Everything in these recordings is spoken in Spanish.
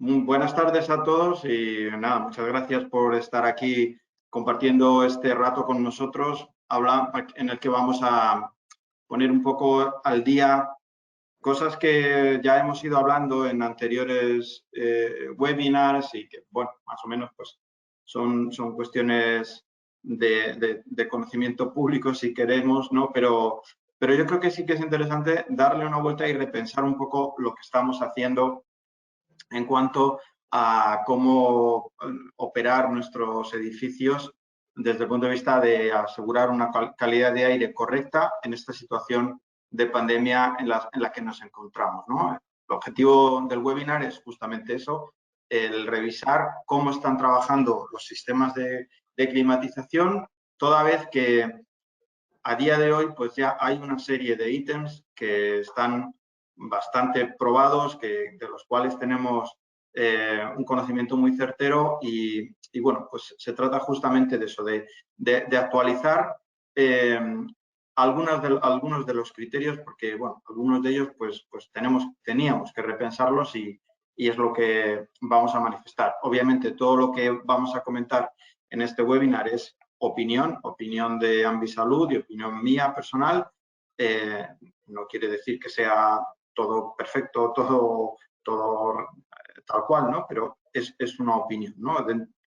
Muy buenas tardes a todos y nada, muchas gracias por estar aquí compartiendo este rato con nosotros, en el que vamos a poner un poco al día cosas que ya hemos ido hablando en anteriores webinars y que, bueno, más o menos pues son cuestiones de conocimiento público si queremos, ¿no? Pero yo creo que sí que es interesante darle una vuelta y repensar un poco lo que estamos haciendo en cuanto a cómo operar nuestros edificios desde el punto de vista de asegurar una calidad de aire correcta en esta situación de pandemia en la que nos encontramos, ¿no? El objetivo del webinar es justamente eso, el revisar cómo están trabajando los sistemas de climatización, toda vez que a día de hoy pues ya hay una serie de ítems que están bastante probados, de los cuales tenemos un conocimiento muy certero y bueno, pues se trata justamente de eso, de actualizar algunos de los criterios, porque bueno, algunos de ellos pues teníamos que repensarlos y es lo que vamos a manifestar. Obviamente todo lo que vamos a comentar en este webinar es opinión de Ambisalud y opinión mía personal. No quiere decir que sea todo perfecto, todo tal cual, ¿no? Pero es una opinión, ¿no?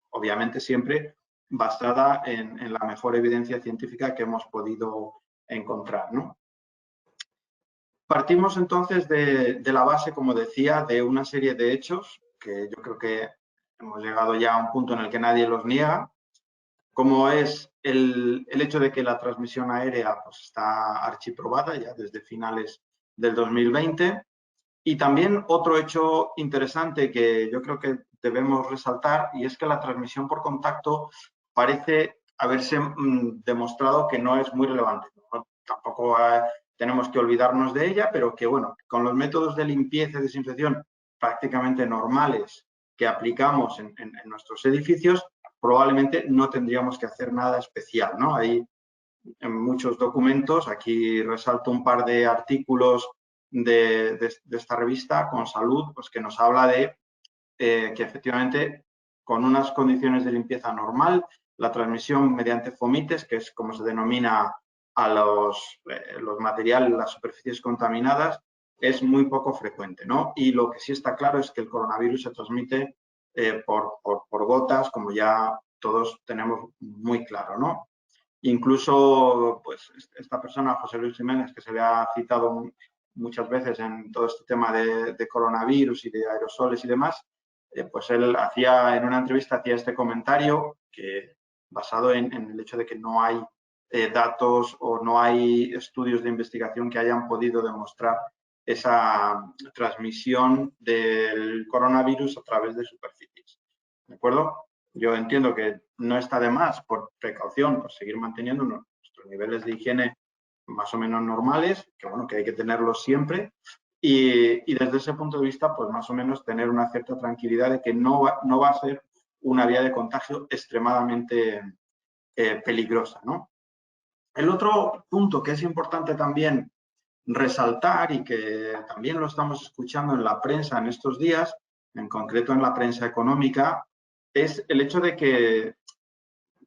Obviamente siempre basada en la mejor evidencia científica que hemos podido encontrar, ¿no? Partimos entonces de la base, como decía, de una serie de hechos que yo creo que hemos llegado ya a un punto en el que nadie los niega, como es el hecho de que la transmisión aérea pues, está archiprobada ya desde finales del 2020. Y también otro hecho interesante que yo creo que debemos resaltar, y es que la transmisión por contacto parece haberse demostrado que no es muy relevante. ¿No? Tampoco tenemos que olvidarnos de ella, pero que bueno, con los métodos de limpieza y desinfección prácticamente normales que aplicamos en nuestros edificios, probablemente no tendríamos que hacer nada especial, ¿no? Hay muchos documentos, aquí resalto un par de artículos de esta revista, Con Salud, pues que nos habla de que efectivamente con unas condiciones de limpieza normal, la transmisión mediante fomites, que es como se denomina a los materiales, las superficies contaminadas, es muy poco frecuente, ¿no? Y lo que sí está claro es que el coronavirus se transmite por gotas, como ya todos tenemos muy claro, ¿no? Incluso, pues, esta persona, José Luis Jiménez, que se le ha citado muchas veces en todo este tema de coronavirus y de aerosoles y demás, pues él en una entrevista hacía este comentario que basado en el hecho de que no hay datos o no hay estudios de investigación que hayan podido demostrar esa transmisión del coronavirus a través de superficies. ¿De acuerdo? Yo entiendo que no está de más, por precaución, por seguir manteniendo nuestros niveles de higiene más o menos normales, que bueno, que hay que tenerlos siempre. Y desde ese punto de vista, pues más o menos tener una cierta tranquilidad de que no va a ser una vía de contagio extremadamente peligrosa, ¿no? El otro punto que es importante también resaltar y que también lo estamos escuchando en la prensa en estos días, en concreto en la prensa económica, es el hecho de que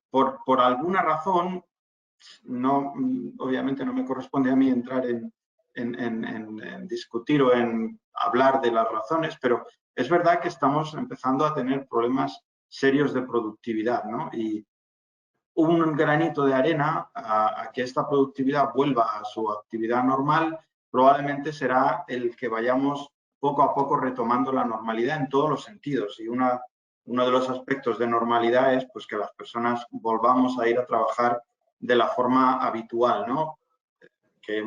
por alguna razón, no, obviamente no me corresponde a mí entrar en discutir o en hablar de las razones, pero es verdad que estamos empezando a tener problemas serios de productividad, ¿no? Y un granito de arena a que esta productividad vuelva a su actividad normal probablemente será el que vayamos poco a poco retomando la normalidad en todos los sentidos. Y uno de los aspectos de normalidad es pues, que las personas volvamos a ir a trabajar de la forma habitual, ¿no? Que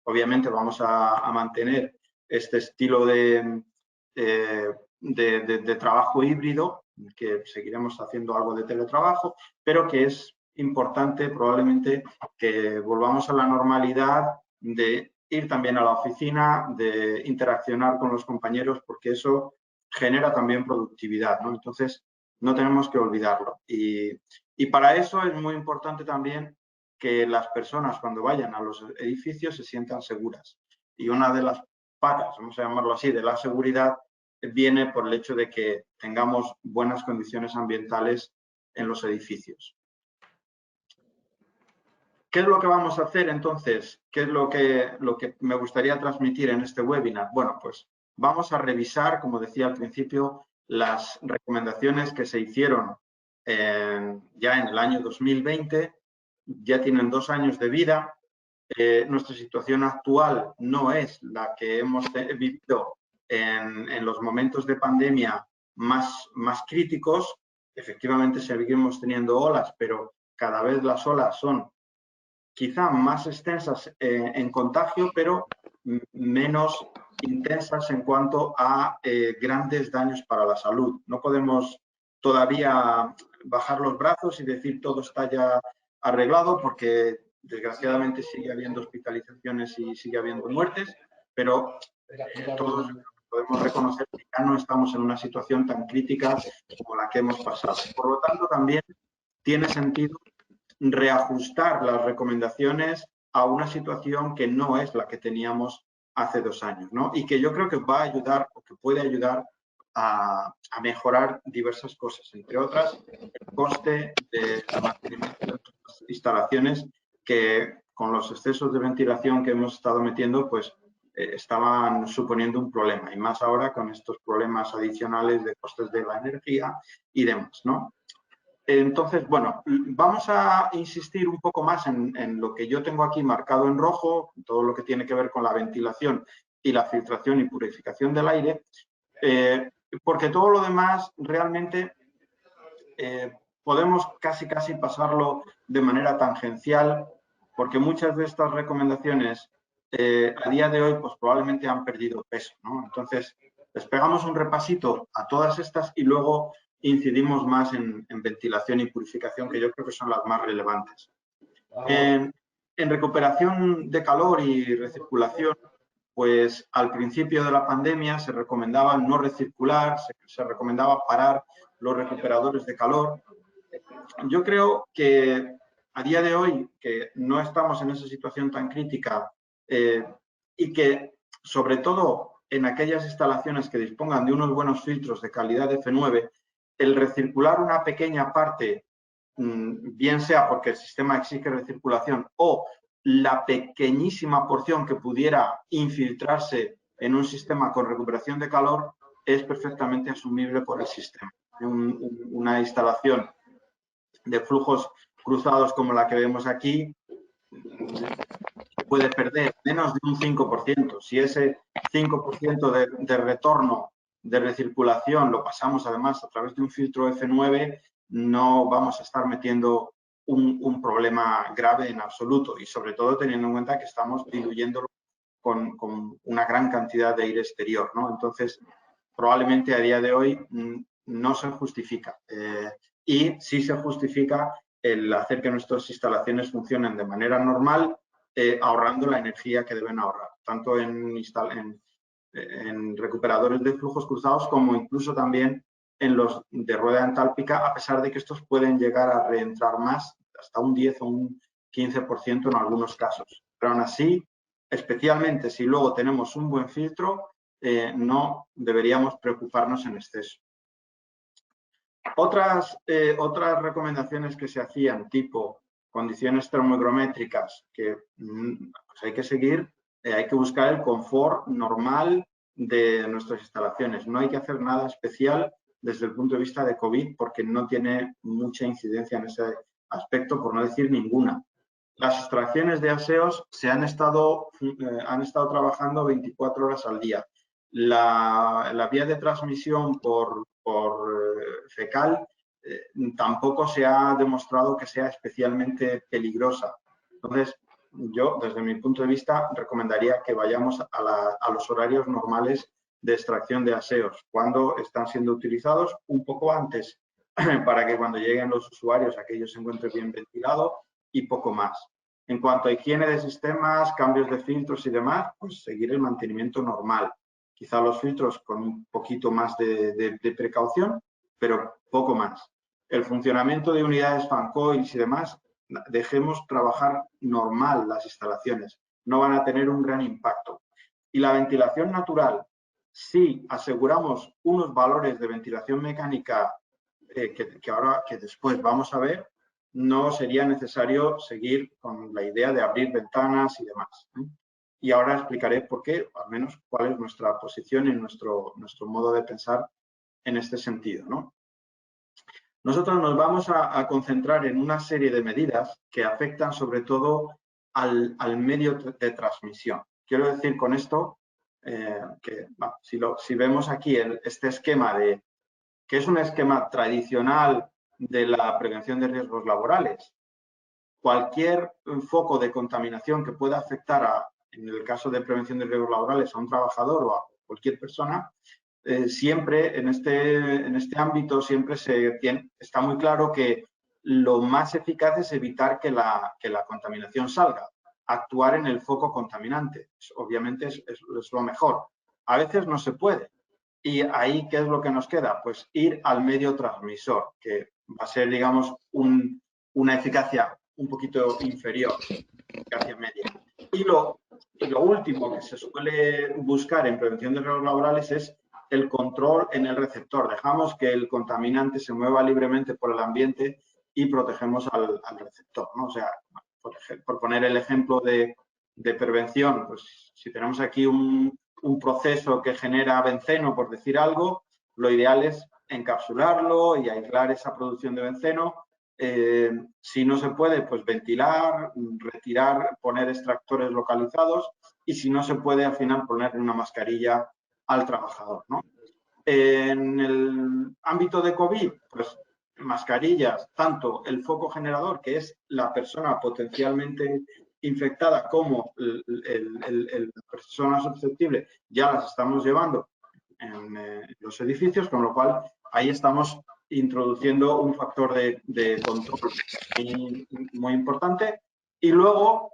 obviamente vamos a mantener este estilo de trabajo híbrido, que seguiremos haciendo algo de teletrabajo, pero que es importante probablemente que volvamos a la normalidad de ir también a la oficina, de interaccionar con los compañeros, porque eso genera también productividad, ¿no? Entonces, no tenemos que olvidarlo. Y para eso es muy importante también que las personas cuando vayan a los edificios se sientan seguras. Y una de las patas, vamos a llamarlo así, de la seguridad viene por el hecho de que tengamos buenas condiciones ambientales en los edificios. ¿Qué es lo que vamos a hacer entonces? ¿Qué es lo que me gustaría transmitir en este webinar? Bueno, pues vamos a revisar, como decía al principio, las recomendaciones que se hicieron ya en el año 2020, ya tienen 2 años de vida. Nuestra situación actual no es la que hemos vivido en los momentos de pandemia más críticos. Efectivamente, seguimos teniendo olas, pero cada vez las olas son quizá más extensas en contagio, pero menos intensas en cuanto a grandes daños para la salud. No podemos todavía bajar los brazos y decir todo está ya arreglado, porque desgraciadamente sigue habiendo hospitalizaciones y sigue habiendo muertes, pero todos podemos reconocer que ya no estamos en una situación tan crítica como la que hemos pasado. Por lo tanto, también tiene sentido reajustar las recomendaciones a una situación que no es la que teníamos hace 2 años, ¿no? Y que yo creo que va a ayudar o que puede ayudar a mejorar diversas cosas, entre otras el coste de mantenimiento de nuestras instalaciones, que con los excesos de ventilación que hemos estado metiendo, pues estaban suponiendo un problema, y más ahora con estos problemas adicionales de costes de la energía y demás, ¿no? Entonces, bueno, vamos a insistir un poco más en lo que yo tengo aquí marcado en rojo, todo lo que tiene que ver con la ventilación y la filtración y purificación del aire, porque todo lo demás realmente podemos casi pasarlo de manera tangencial, porque muchas de estas recomendaciones a día de hoy pues probablemente han perdido peso, ¿no? Entonces, les pegamos un repasito a todas estas y luego incidimos más en ventilación y purificación, que yo creo que son las más relevantes. En recuperación de calor y recirculación, pues al principio de la pandemia se recomendaba no recircular, se recomendaba parar los recuperadores de calor. Yo creo que a día de hoy, que no estamos en esa situación tan crítica y que, sobre todo, en aquellas instalaciones que dispongan de unos buenos filtros de calidad de F9, el recircular una pequeña parte, bien sea porque el sistema exige recirculación o la pequeñísima porción que pudiera infiltrarse en un sistema con recuperación de calor, es perfectamente asumible por el sistema. Una instalación de flujos cruzados como la que vemos aquí puede perder menos de un 5%. Si ese 5% de retorno de recirculación lo pasamos además a través de un filtro F9, no vamos a estar metiendo un problema grave en absoluto, y sobre todo teniendo en cuenta que estamos diluyéndolo con una gran cantidad de aire exterior, ¿no? Entonces, probablemente a día de hoy no se justifica. Y sí se justifica el hacer que nuestras instalaciones funcionen de manera normal, ahorrando la energía que deben ahorrar, tanto en recuperadores de flujos cruzados como incluso también en los de rueda entálpica, a pesar de que estos pueden llegar a reentrar más, hasta un 10 o un 15% en algunos casos. Pero aún así, especialmente si luego tenemos un buen filtro, no deberíamos preocuparnos en exceso. Otras recomendaciones que se hacían, tipo condiciones termohigrométricas, que pues hay que seguir, hay que buscar el confort normal de nuestras instalaciones. No hay que hacer nada especial desde el punto de vista de COVID, porque no tiene mucha incidencia en ese aspecto, por no decir ninguna. Las extracciones de aseos se han estado trabajando 24 horas al día. La vía de transmisión por fecal tampoco se ha demostrado que sea especialmente peligrosa. Entonces, yo, desde mi punto de vista, recomendaría que vayamos a los horarios normales de extracción de aseos, cuando están siendo utilizados, un poco antes, para que cuando lleguen los usuarios aquello se encuentre bien ventilado, y poco más. En cuanto a higiene de sistemas, cambios de filtros y demás, pues seguir el mantenimiento normal. Quizá los filtros con un poquito más de precaución, pero poco más. El funcionamiento de unidades fan coils y demás, dejemos trabajar normal las instalaciones. No van a tener un gran impacto. Y la ventilación natural, si aseguramos unos valores de ventilación mecánica que después vamos a ver, no sería necesario seguir con la idea de abrir ventanas y demás. Y ahora explicaré por qué, al menos cuál es nuestra posición y nuestro modo de pensar en este sentido, ¿no? Nosotros nos vamos a concentrar en una serie de medidas que afectan sobre todo al medio de transmisión. Quiero decir con esto que si vemos aquí este esquema que es un esquema tradicional de la prevención de riesgos laborales, cualquier foco de contaminación que pueda afectar en el caso de prevención de riesgos laborales, a un trabajador o a cualquier persona, siempre en este ámbito siempre está muy claro que lo más eficaz es evitar que la contaminación salga, actuar en el foco contaminante. Obviamente es lo mejor. A veces no se puede. Y ahí, ¿qué es lo que nos queda? Pues ir al medio transmisor, que va a ser, digamos, una eficacia un poquito inferior, eficacia media. Y lo último que se suele buscar en prevención de riesgos laborales es el control en el receptor. Dejamos que el contaminante se mueva libremente por el ambiente y protegemos al receptor, ¿no? O sea, por poner el ejemplo de prevención, pues si tenemos aquí un proceso que genera benceno, por decir algo, lo ideal es encapsularlo y aislar esa producción de benceno. Si no se puede, pues ventilar, retirar, poner extractores localizados y si no se puede, al final ponerle una mascarilla al trabajador, ¿no? En el ámbito de COVID, pues mascarillas, tanto el foco generador, que es la persona potencialmente infectada, como la persona susceptible, ya las estamos llevando en los edificios, con lo cual ahí estamos introduciendo un factor de control muy importante. Y luego,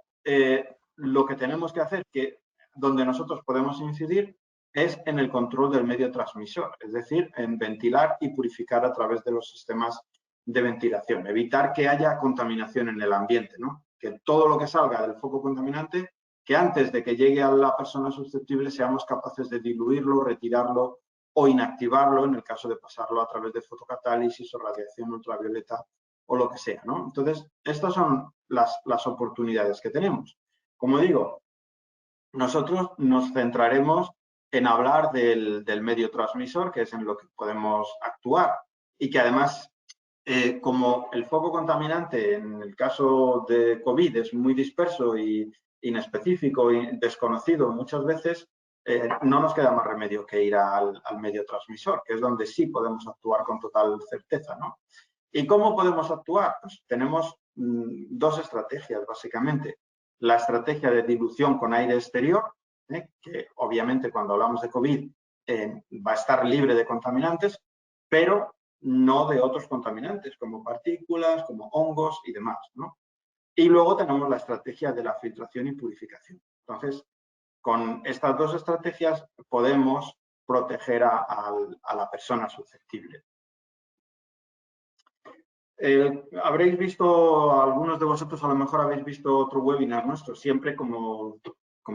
lo que tenemos que hacer, donde nosotros podemos incidir, es en el control del medio transmisor, es decir, en ventilar y purificar a través de los sistemas de ventilación, evitar que haya contaminación en el ambiente, ¿no? Que todo lo que salga del foco contaminante, que antes de que llegue a la persona susceptible seamos capaces de diluirlo, retirarlo o inactivarlo en el caso de pasarlo a través de fotocatálisis o radiación ultravioleta o lo que sea, ¿no? Entonces, estas son las oportunidades que tenemos. Como digo, nosotros nos centraremos en hablar del medio transmisor, que es en lo que podemos actuar y que además, como el foco contaminante en el caso de COVID es muy disperso y inespecífico y desconocido muchas veces, no nos queda más remedio que ir al medio transmisor, que es donde sí podemos actuar con total certeza, ¿no? ¿Y cómo podemos actuar? Pues tenemos dos estrategias, básicamente. La estrategia de dilución con aire exterior, que obviamente cuando hablamos de COVID va a estar libre de contaminantes, pero no de otros contaminantes, como partículas, como hongos y demás, ¿no? Y luego tenemos la estrategia de la filtración y purificación. Entonces, con estas dos estrategias podemos proteger a la persona susceptible. Habréis visto, algunos de vosotros a lo mejor habéis visto otro webinar nuestro, siempre como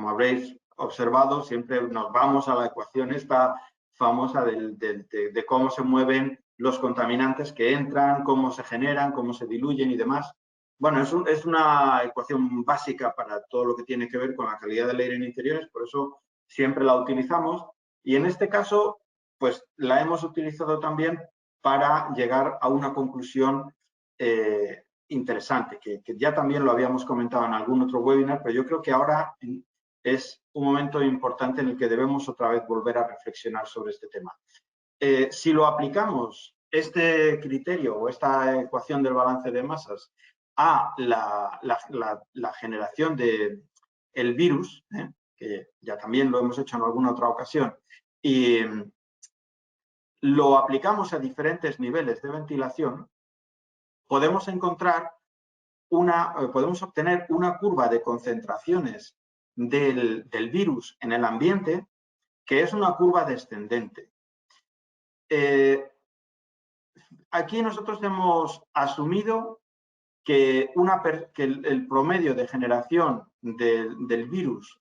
habréis observado, siempre nos vamos a la ecuación esta famosa de cómo se mueven los contaminantes que entran, cómo se generan, cómo se diluyen y demás. Bueno, es una ecuación básica para todo lo que tiene que ver con la calidad del aire en interiores, por eso siempre la utilizamos. Y en este caso, pues la hemos utilizado también para llegar a una conclusión interesante, que ya también lo habíamos comentado en algún otro webinar, pero yo creo que ahora es un momento importante en el que debemos otra vez volver a reflexionar sobre este tema. Si lo aplicamos, este criterio o esta ecuación del balance de masas a la generación del virus, que ya también lo hemos hecho en alguna otra ocasión, y lo aplicamos a diferentes niveles de ventilación, podemos obtener una curva de concentraciones del virus en el ambiente que es una curva descendente. Aquí nosotros hemos asumido que el promedio de generación del virus,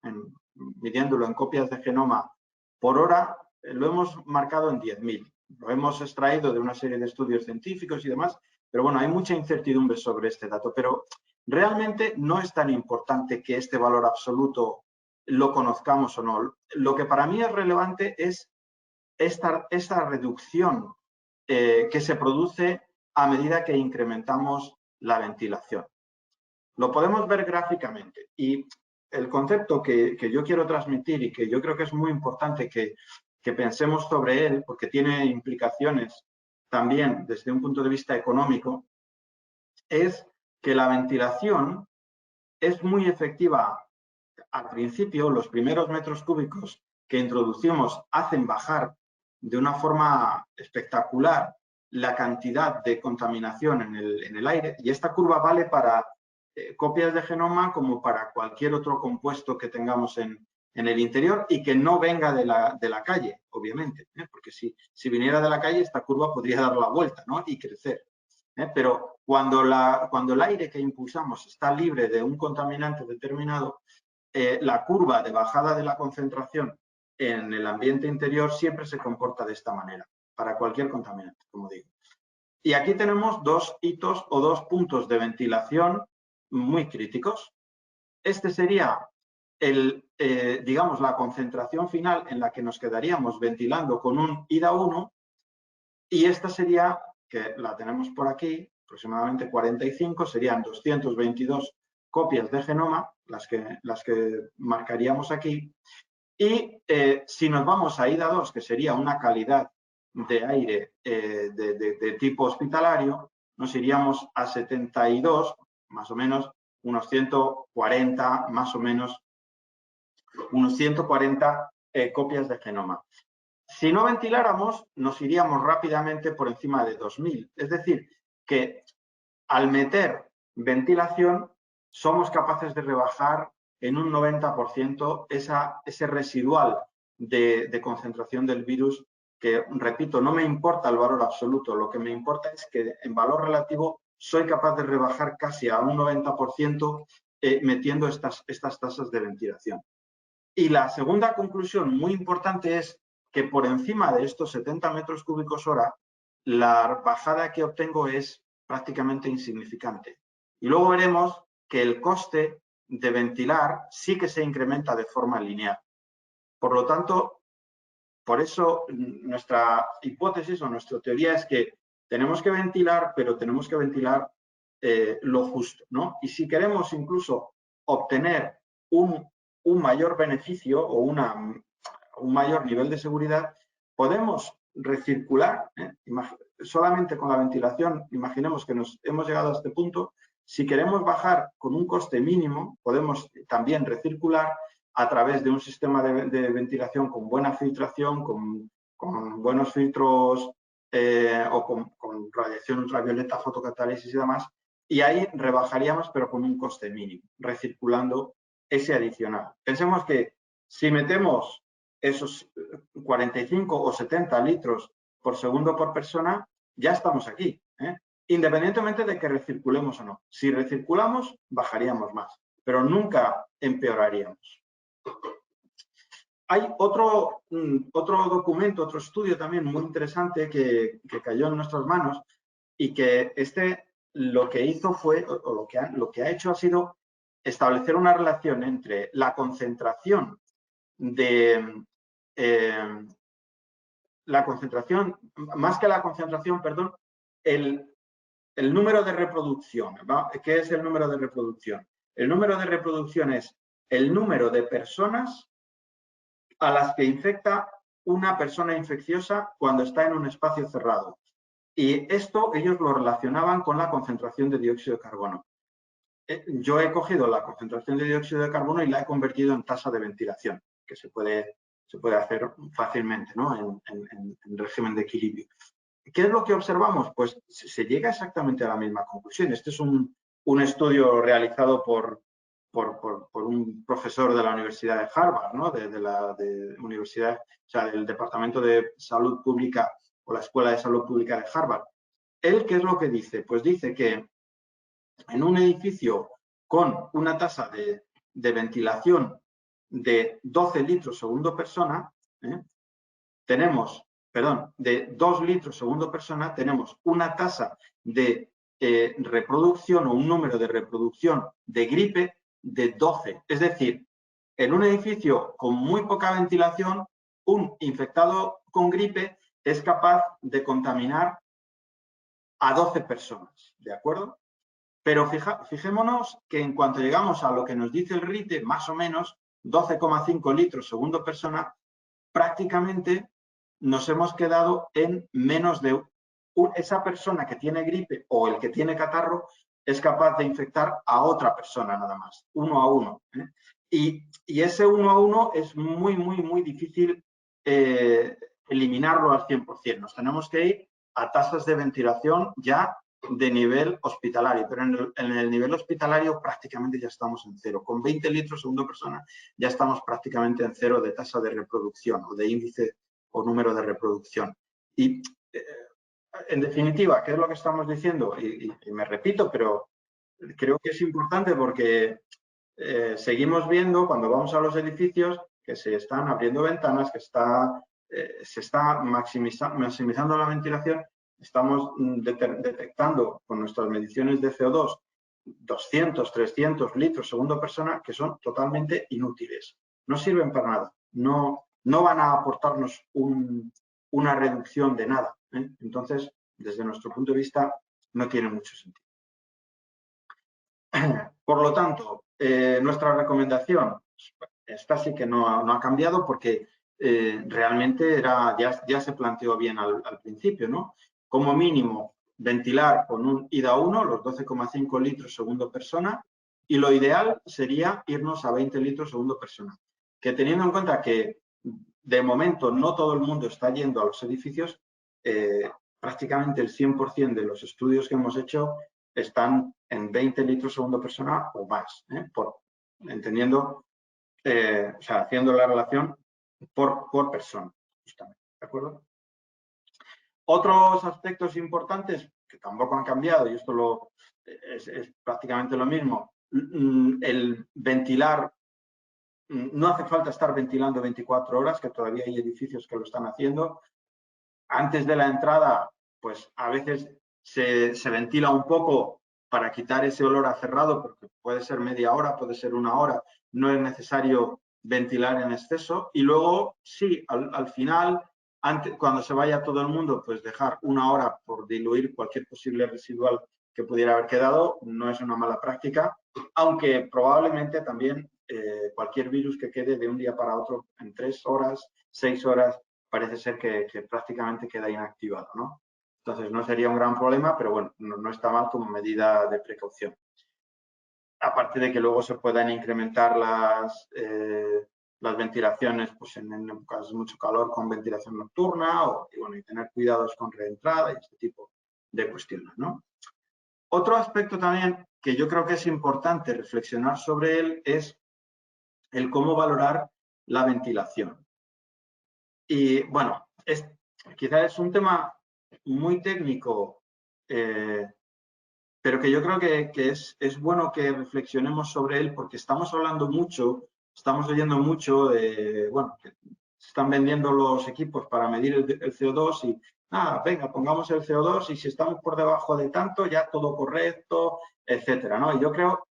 midiéndolo en copias de genoma por hora, lo hemos marcado en 10.000. Lo hemos extraído de una serie de estudios científicos y demás, pero bueno, hay mucha incertidumbre sobre este dato. Pero realmente no es tan importante que este valor absoluto lo conozcamos o no. Lo que para mí es relevante es esta reducción que se produce a medida que incrementamos la ventilación. Lo podemos ver gráficamente y el concepto que yo quiero transmitir y que yo creo que es muy importante que pensemos sobre él, porque tiene implicaciones también desde un punto de vista económico, es que la ventilación es muy efectiva al principio. Los primeros metros cúbicos que introducimos hacen bajar de una forma espectacular la cantidad de contaminación en el aire, y esta curva vale para copias de genoma como para cualquier otro compuesto que tengamos en el interior y que no venga de la calle, obviamente, porque si viniera de la calle esta curva podría dar la vuelta, ¿no?, y crecer. Pero cuando el aire que impulsamos está libre de un contaminante determinado, la curva de bajada de la concentración en el ambiente interior siempre se comporta de esta manera, para cualquier contaminante, como digo. Y aquí tenemos dos hitos o dos puntos de ventilación muy críticos. Este sería digamos, la concentración final en la que nos quedaríamos ventilando con un IDA1, y esta sería, que la tenemos por aquí, aproximadamente 45, serían 222 copias de genoma, las que marcaríamos aquí. Y si nos vamos a IDA2, que sería una calidad de aire de tipo hospitalario, nos iríamos a 72, más o menos, unos 140, más o menos, unos 140 copias de genoma. Si no ventiláramos, nos iríamos rápidamente por encima de 2.000. Es decir, que al meter ventilación somos capaces de rebajar en un 90% ese residual de concentración del virus, que, repito, no me importa el valor absoluto, lo que me importa es que en valor relativo soy capaz de rebajar casi a un 90% metiendo estas tasas de ventilación. Y la segunda conclusión muy importante es que por encima de estos 70 metros cúbicos hora, la bajada que obtengo es prácticamente insignificante. Y luego veremos que el coste de ventilar sí que se incrementa de forma lineal. Por lo tanto, por eso nuestra hipótesis o nuestra teoría es que tenemos que ventilar, pero tenemos que ventilar lo justo, ¿no? Y si queremos incluso obtener un mayor beneficio o un mayor nivel de seguridad, podemos recircular, solamente con la ventilación. Imaginemos que hemos llegado a este punto. Si queremos bajar con un coste mínimo, podemos también recircular a través de un sistema de ventilación con buena filtración, con buenos filtros o con radiación ultravioleta, fotocatálisis y demás, y ahí rebajaríamos, pero con un coste mínimo, recirculando ese adicional. Pensemos que si metemos esos 45 o 70 litros por segundo por persona, ya estamos aquí, independientemente de que recirculemos o no. Si recirculamos, bajaríamos más, pero nunca empeoraríamos. Hay otro documento, otro estudio también muy interesante que cayó en nuestras manos, y que lo que hizo fue, o lo que ha hecho ha sido establecer una relación entre la concentración más que la concentración, perdón, el número de reproducción, ¿no? ¿Qué es el número de reproducción? El número de reproducción es el número de personas a las que infecta una persona infecciosa cuando está en un espacio cerrado. Y esto ellos lo relacionaban con la concentración de dióxido de carbono. Yo he cogido la concentración de dióxido de carbono y la he convertido en tasa de ventilación, que se puede hacer fácilmente, ¿no?, en régimen de equilibrio. ¿Qué es lo que observamos? Pues se llega exactamente a la misma conclusión. Este es un estudio realizado por un profesor de la Universidad de Harvard, ¿no?, del Departamento de Salud Pública o la Escuela de Salud Pública de Harvard. ¿Él qué es lo que dice? Pues dice que en un edificio con una tasa de ventilación de 12 litros segundo persona, tenemos, perdón, de 2 litros segundo persona, tenemos una tasa de reproducción o un número de reproducción de gripe de 12. Es decir, en un edificio con muy poca ventilación, un infectado con gripe es capaz de contaminar a 12 personas, ¿de acuerdo? Pero fijémonos que en cuanto llegamos a lo que nos dice el RITE, más o menos 12,5 litros segundo persona, prácticamente nos hemos quedado en menos de esa persona que tiene gripe o el que tiene catarro es capaz de infectar a otra persona nada más, 1 a 1. Y ese 1 a 1 es muy difícil eliminarlo al 100%. Nos tenemos que ir a tasas de ventilación ya de nivel hospitalario, pero en el nivel hospitalario prácticamente ya estamos en cero. Con 20 litros segunda persona ya estamos prácticamente en cero de tasa de reproducción o de índice o número de reproducción. Y en definitiva, ¿qué es lo que estamos diciendo? Y me repito, pero creo que es importante porque seguimos viendo cuando vamos a los edificios que se están abriendo ventanas, que se está maximizando la ventilación. Estamos detectando con nuestras mediciones de CO2 200, 300 litros segundo persona que son totalmente inútiles. No sirven para nada. No van a aportarnos una reducción de nada. Entonces, desde nuestro punto de vista, no tiene mucho sentido. Por lo tanto, nuestra recomendación, esta sí que no ha cambiado porque realmente ya se planteó bien al principio, ¿no? Como mínimo, ventilar con un IDA 1, los 12,5 litros segundo persona, y lo ideal sería irnos a 20 litros segundo persona. Que teniendo en cuenta que de momento no todo el mundo está yendo a los edificios, prácticamente el 100% de los estudios que hemos hecho están en 20 litros segundo persona o más, entendiendo, o sea, haciendo la relación por persona, justamente, ¿de acuerdo? Otros aspectos importantes que tampoco han cambiado, y esto es prácticamente lo mismo, el ventilar, no hace falta estar ventilando 24 horas, que todavía hay edificios que lo están haciendo. Antes de la entrada, pues a veces se ventila un poco para quitar ese olor a cerrado, porque puede ser media hora, puede ser una hora, no es necesario ventilar en exceso. Y luego, sí, al final, cuando se vaya todo el mundo, pues dejar una hora por diluir cualquier posible residual que pudiera haber quedado, no es una mala práctica, aunque probablemente también cualquier virus que quede de un día para otro en 3 horas, 6 horas, parece ser que prácticamente queda inactivado, ¿no? Entonces no sería un gran problema, pero bueno, no está mal como medida de precaución. Aparte de que luego se puedan incrementar las ventilaciones pues en épocas de mucho calor con ventilación nocturna y tener cuidados con reentrada y este tipo de cuestiones, ¿no? Otro aspecto también que yo creo que es importante reflexionar sobre él es el cómo valorar la ventilación. Y bueno, quizás es un tema muy técnico, pero que yo creo que es bueno que reflexionemos sobre él porque estamos hablando mucho, estamos oyendo mucho de, bueno, que se están vendiendo los equipos para medir el CO2 y, venga, pongamos el CO2 y si estamos por debajo de tanto, ya todo correcto, etcétera, ¿no? Y yo creo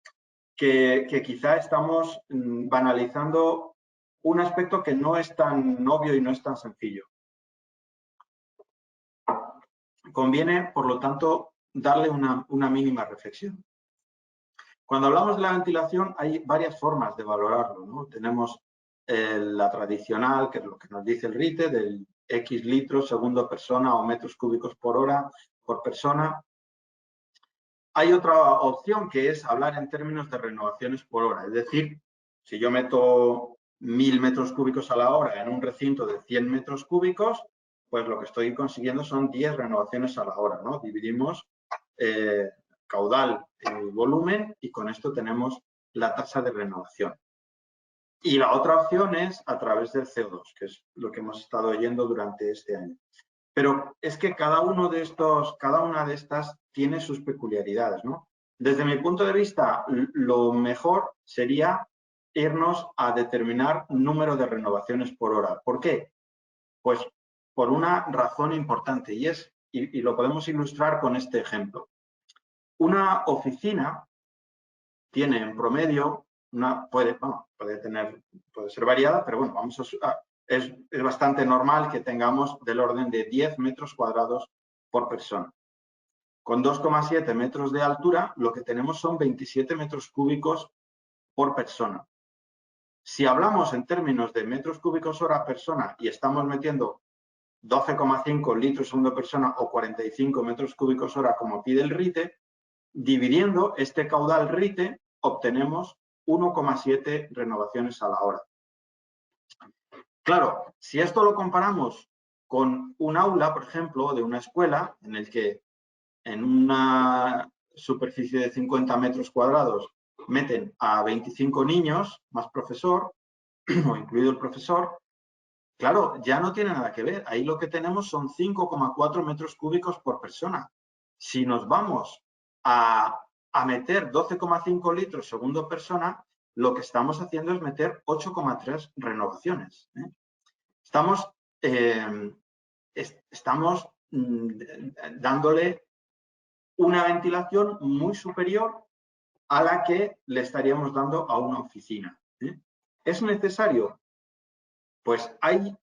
que quizá estamos banalizando un aspecto que no es tan obvio y no es tan sencillo. Conviene, por lo tanto, darle una mínima reflexión. Cuando hablamos de la ventilación, hay varias formas de valorarlo, ¿no? Tenemos la tradicional, que es lo que nos dice el RITE, del X litros segundo persona o metros cúbicos por hora por persona. Hay otra opción que es hablar en términos de renovaciones por hora, es decir, si yo meto 1000 metros cúbicos a la hora en un recinto de 100 metros cúbicos, pues lo que estoy consiguiendo son 10 renovaciones a la hora, ¿no? Dividimos caudal y volumen y con esto tenemos la tasa de renovación. Y la otra opción es a través del CO2, que es lo que hemos estado oyendo durante este año. Pero es que cada una de estas tiene sus peculiaridades, ¿no? Desde mi punto de vista, lo mejor sería irnos a determinar número de renovaciones por hora. ¿Por qué? Pues por una razón importante y lo podemos ilustrar con este ejemplo. Una oficina tiene en promedio, puede ser variada, pero bueno, es bastante normal que tengamos del orden de 10 metros cuadrados por persona. Con 2,7 metros de altura, lo que tenemos son 27 metros cúbicos por persona. Si hablamos en términos de metros cúbicos hora persona y estamos metiendo 12,5 litros segundo persona o 45 metros cúbicos hora como pide el RITE, dividiendo este caudal RITE obtenemos 1,7 renovaciones a la hora. Claro, si esto lo comparamos con un aula, por ejemplo, de una escuela, en el que en una superficie de 50 metros cuadrados meten a 25 niños, más profesor, o incluido el profesor, claro, ya no tiene nada que ver. Ahí lo que tenemos son 5,4 metros cúbicos por persona. Si nos vamos a meter 12,5 litros segundo persona, lo que estamos haciendo es meter 8,3 renovaciones. Estamos dándole una ventilación muy superior a la que le estaríamos dando a una oficina. ¿Es necesario? Pues hay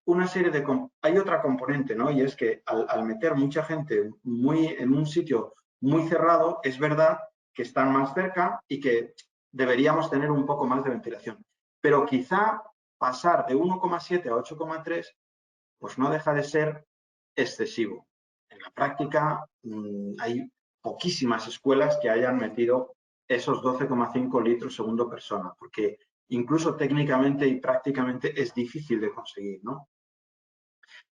otra componente, ¿no? Y es que al meter mucha gente en un sitio muy cerrado, es verdad que están más cerca y que deberíamos tener un poco más de ventilación. Pero quizá pasar de 1,7 a 8,3, pues no deja de ser excesivo. En la práctica hay poquísimas escuelas que hayan metido esos 12,5 litros segundo persona, porque incluso técnicamente y prácticamente es difícil de conseguir, ¿no?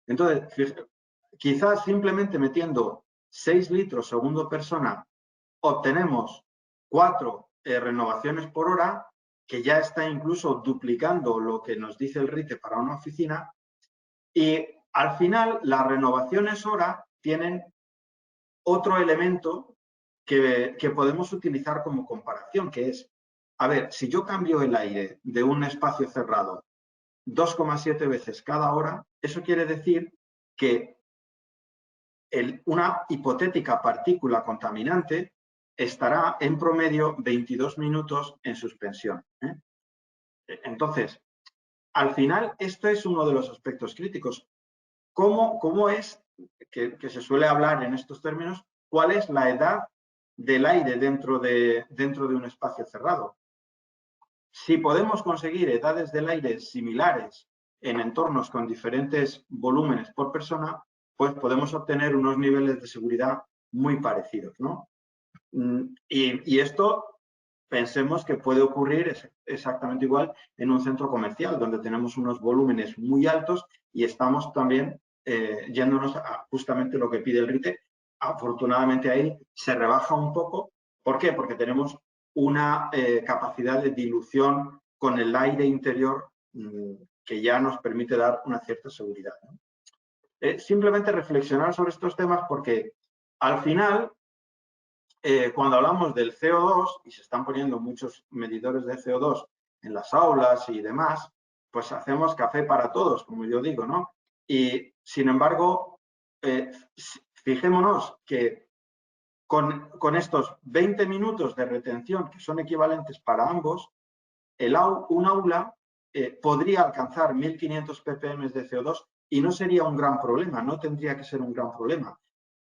Entonces, quizás simplemente metiendo 6 litros segundo persona obtenemos 4 renovaciones por hora, que ya está incluso duplicando lo que nos dice el RITE para una oficina, y al final las renovaciones hora tienen otro elemento que podemos utilizar como comparación, que es, a ver, si yo cambio el aire de un espacio cerrado 2,7 veces cada hora, eso quiere decir que una hipotética partícula contaminante estará en promedio 22 minutos en suspensión. Entonces, al final, esto es uno de los aspectos críticos. ¿Cómo es, que se suele hablar en estos términos, cuál es la edad del aire dentro de un espacio cerrado? Si podemos conseguir edades del aire similares en entornos con diferentes volúmenes por persona, pues podemos obtener unos niveles de seguridad muy parecidos, ¿no? Y esto pensemos que puede ocurrir exactamente igual en un centro comercial, donde tenemos unos volúmenes muy altos y estamos también yéndonos a justamente lo que pide el RITE. Afortunadamente ahí se rebaja un poco. ¿Por qué? Porque tenemos una capacidad de dilución con el aire interior que ya nos permite dar una cierta seguridad, ¿no? Simplemente reflexionar sobre estos temas porque al final, cuando hablamos del CO2 y se están poniendo muchos medidores de CO2 en las aulas y demás, pues hacemos café para todos, como yo digo, ¿no? Y sin embargo, fijémonos que con estos 20 minutos de retención, que son equivalentes para ambos, un aula podría alcanzar 1.500 ppm de CO2 y no sería un gran problema, no tendría que ser un gran problema.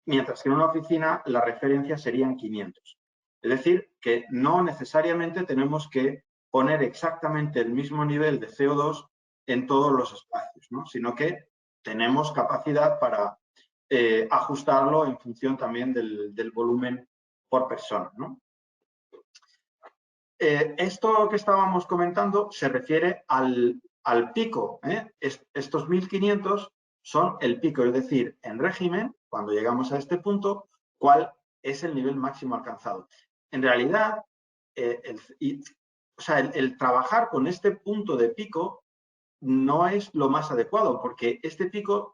Mientras que en una oficina la referencia serían 500. Es decir, que no necesariamente tenemos que poner exactamente el mismo nivel de CO2 en todos los espacios, ¿no? Sino que tenemos capacidad para ajustarlo en función también del volumen por persona, ¿no? Esto que estábamos comentando se refiere al pico. Estos 1.500 son el pico, es decir, en régimen, cuando llegamos a este punto, ¿cuál es el nivel máximo alcanzado? En realidad, el trabajar con este punto de pico no es lo más adecuado, porque este pico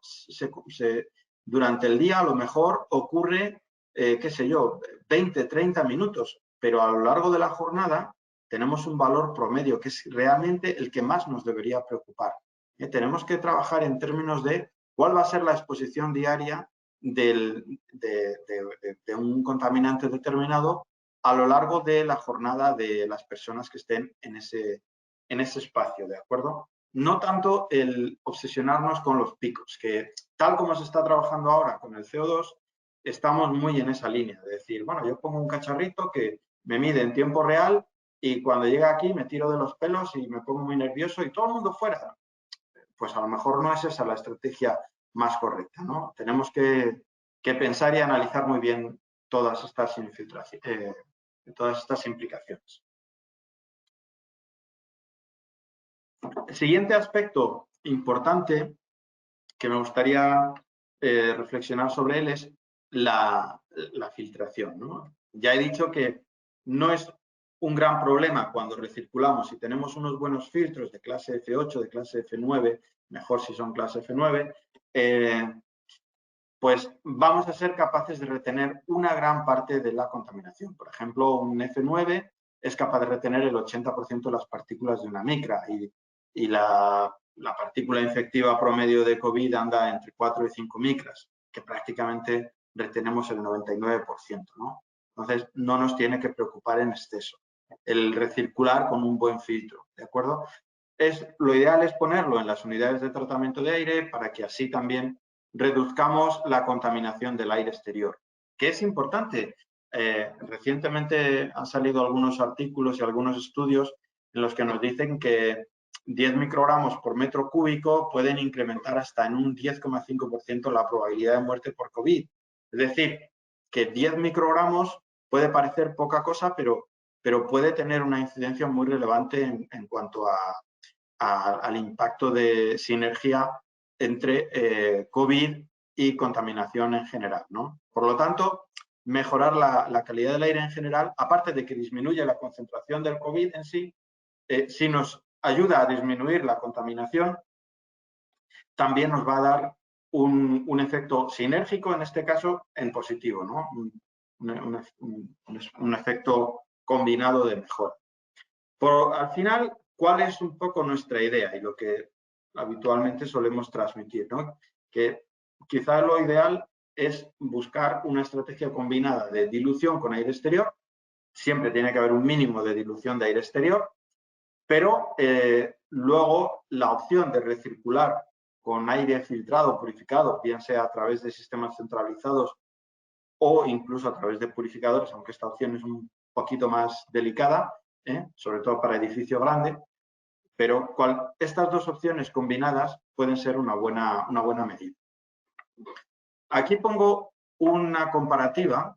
durante el día a lo mejor ocurre, qué sé yo, 20, 30 minutos, pero a lo largo de la jornada tenemos un valor promedio que es realmente el que más nos debería preocupar. Tenemos que trabajar en términos de cuál va a ser la exposición diaria de un contaminante determinado a lo largo de la jornada de las personas que estén en ese espacio, ¿de acuerdo? No tanto el obsesionarnos con los picos, que tal como se está trabajando ahora con el CO2, estamos muy en esa línea, de decir, bueno, yo pongo un cacharrito que me mide en tiempo real y cuando llega aquí me tiro de los pelos y me pongo muy nervioso y todo el mundo fuera. Pues a lo mejor no es esa la estrategia más correcta, ¿no? Tenemos que pensar y analizar muy bien todas estas implicaciones. El siguiente aspecto importante que me gustaría reflexionar sobre él es la filtración, ¿no? Ya he dicho que no es un gran problema cuando recirculamos. Si tenemos unos buenos filtros de clase F8, de clase F9, mejor si son clase F9, pues vamos a ser capaces de retener una gran parte de la contaminación. Por ejemplo, un F9 es capaz de retener el 80% de las partículas de una micra y la partícula infectiva promedio de COVID anda entre 4 y 5 micras, que prácticamente retenemos el 99%, ¿no? Entonces, no nos tiene que preocupar en exceso el recircular con un buen filtro, ¿de acuerdo? Lo ideal es ponerlo en las unidades de tratamiento de aire para que así también reduzcamos la contaminación del aire exterior, que es importante. Recientemente han salido algunos artículos y algunos estudios en los que nos dicen que 10 microgramos por metro cúbico pueden incrementar hasta en un 10,5% la probabilidad de muerte por COVID. Es decir, que 10 microgramos puede parecer poca cosa, pero puede tener una incidencia muy relevante en cuanto al impacto de sinergia entre COVID y contaminación en general, ¿no? Por lo tanto, mejorar la calidad del aire en general, aparte de que disminuye la concentración del COVID en sí, si nos ayuda a disminuir la contaminación, también nos va a dar un efecto sinérgico, en este caso, en positivo, ¿no? Un efecto combinado de mejora. Al final, ¿cuál es un poco nuestra idea y lo que habitualmente solemos transmitir, ¿no? Que quizá lo ideal es buscar una estrategia combinada de dilución con aire exterior. Siempre tiene que haber un mínimo de dilución de aire exterior, pero luego la opción de recircular con aire filtrado, purificado, bien sea a través de sistemas centralizados o incluso a través de purificadores, aunque esta opción es un poquito más delicada, sobre todo para edificio grande, pero estas dos opciones combinadas pueden ser una buena medida. Aquí pongo una comparativa,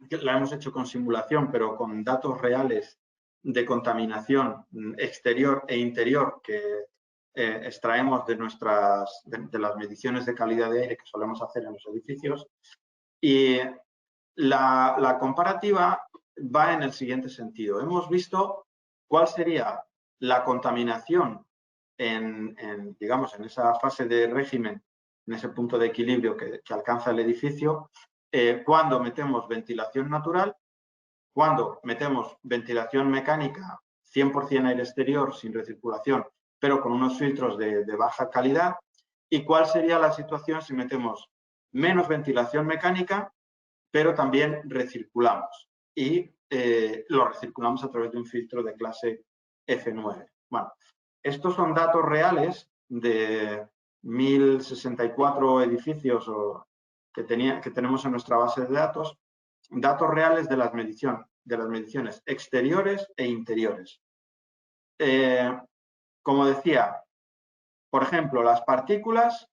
que la hemos hecho con simulación, pero con datos reales de contaminación exterior e interior que extraemos de las mediciones de calidad de aire que solemos hacer en los edificios. Y la comparativa va en el siguiente sentido. Hemos visto cuál sería la contaminación digamos, en esa fase de régimen, en ese punto de equilibrio que alcanza el edificio, cuando metemos ventilación natural, cuando metemos ventilación mecánica 100% aire exterior sin recirculación, pero con unos filtros de baja calidad, y cuál sería la situación si metemos menos ventilación mecánica, pero también recirculamos y lo recirculamos a través de un filtro de clase F9. Bueno, estos son datos reales de 1064 edificios que tenemos en nuestra base de datos reales de las mediciones exteriores e interiores. Como decía, por ejemplo, las partículas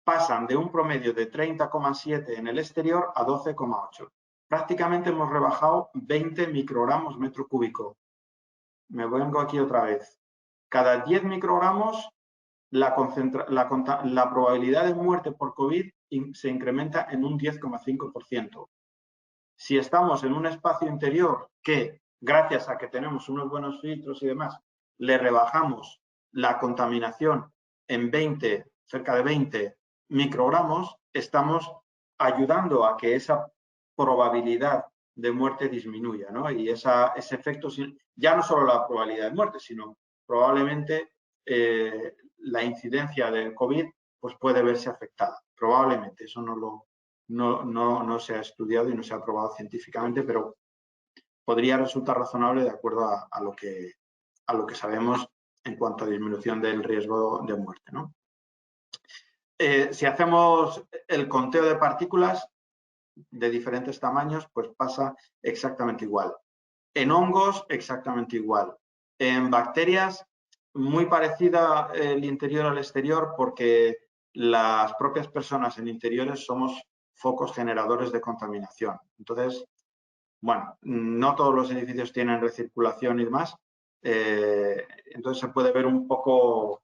pasan de un promedio de 30,7 en el exterior a 12,8. Prácticamente hemos rebajado 20 microgramos metro cúbico. Me vengo aquí otra vez. Cada 10 microgramos la probabilidad de muerte por COVID se incrementa en un 10,5%. Si estamos en un espacio interior que, gracias a que tenemos unos buenos filtros y demás, le rebajamos la contaminación en cerca de 20 microgramos, estamos ayudando a que esa probabilidad de muerte disminuya, ¿no? Y ese efecto, ya no solo la probabilidad de muerte, sino probablemente la incidencia del COVID pues puede verse afectada. Probablemente, eso no se ha estudiado y no se ha probado científicamente, pero podría resultar razonable de acuerdo a lo que sabemos en cuanto a disminución del riesgo de muerte, ¿no? Si hacemos el conteo de partículas de diferentes tamaños, pues pasa exactamente igual. En hongos, exactamente igual. En bacterias, muy parecida el interior al exterior, porque las propias personas en interiores somos focos generadores de contaminación. Entonces, bueno, no todos los edificios tienen recirculación y demás, entonces se puede ver un poco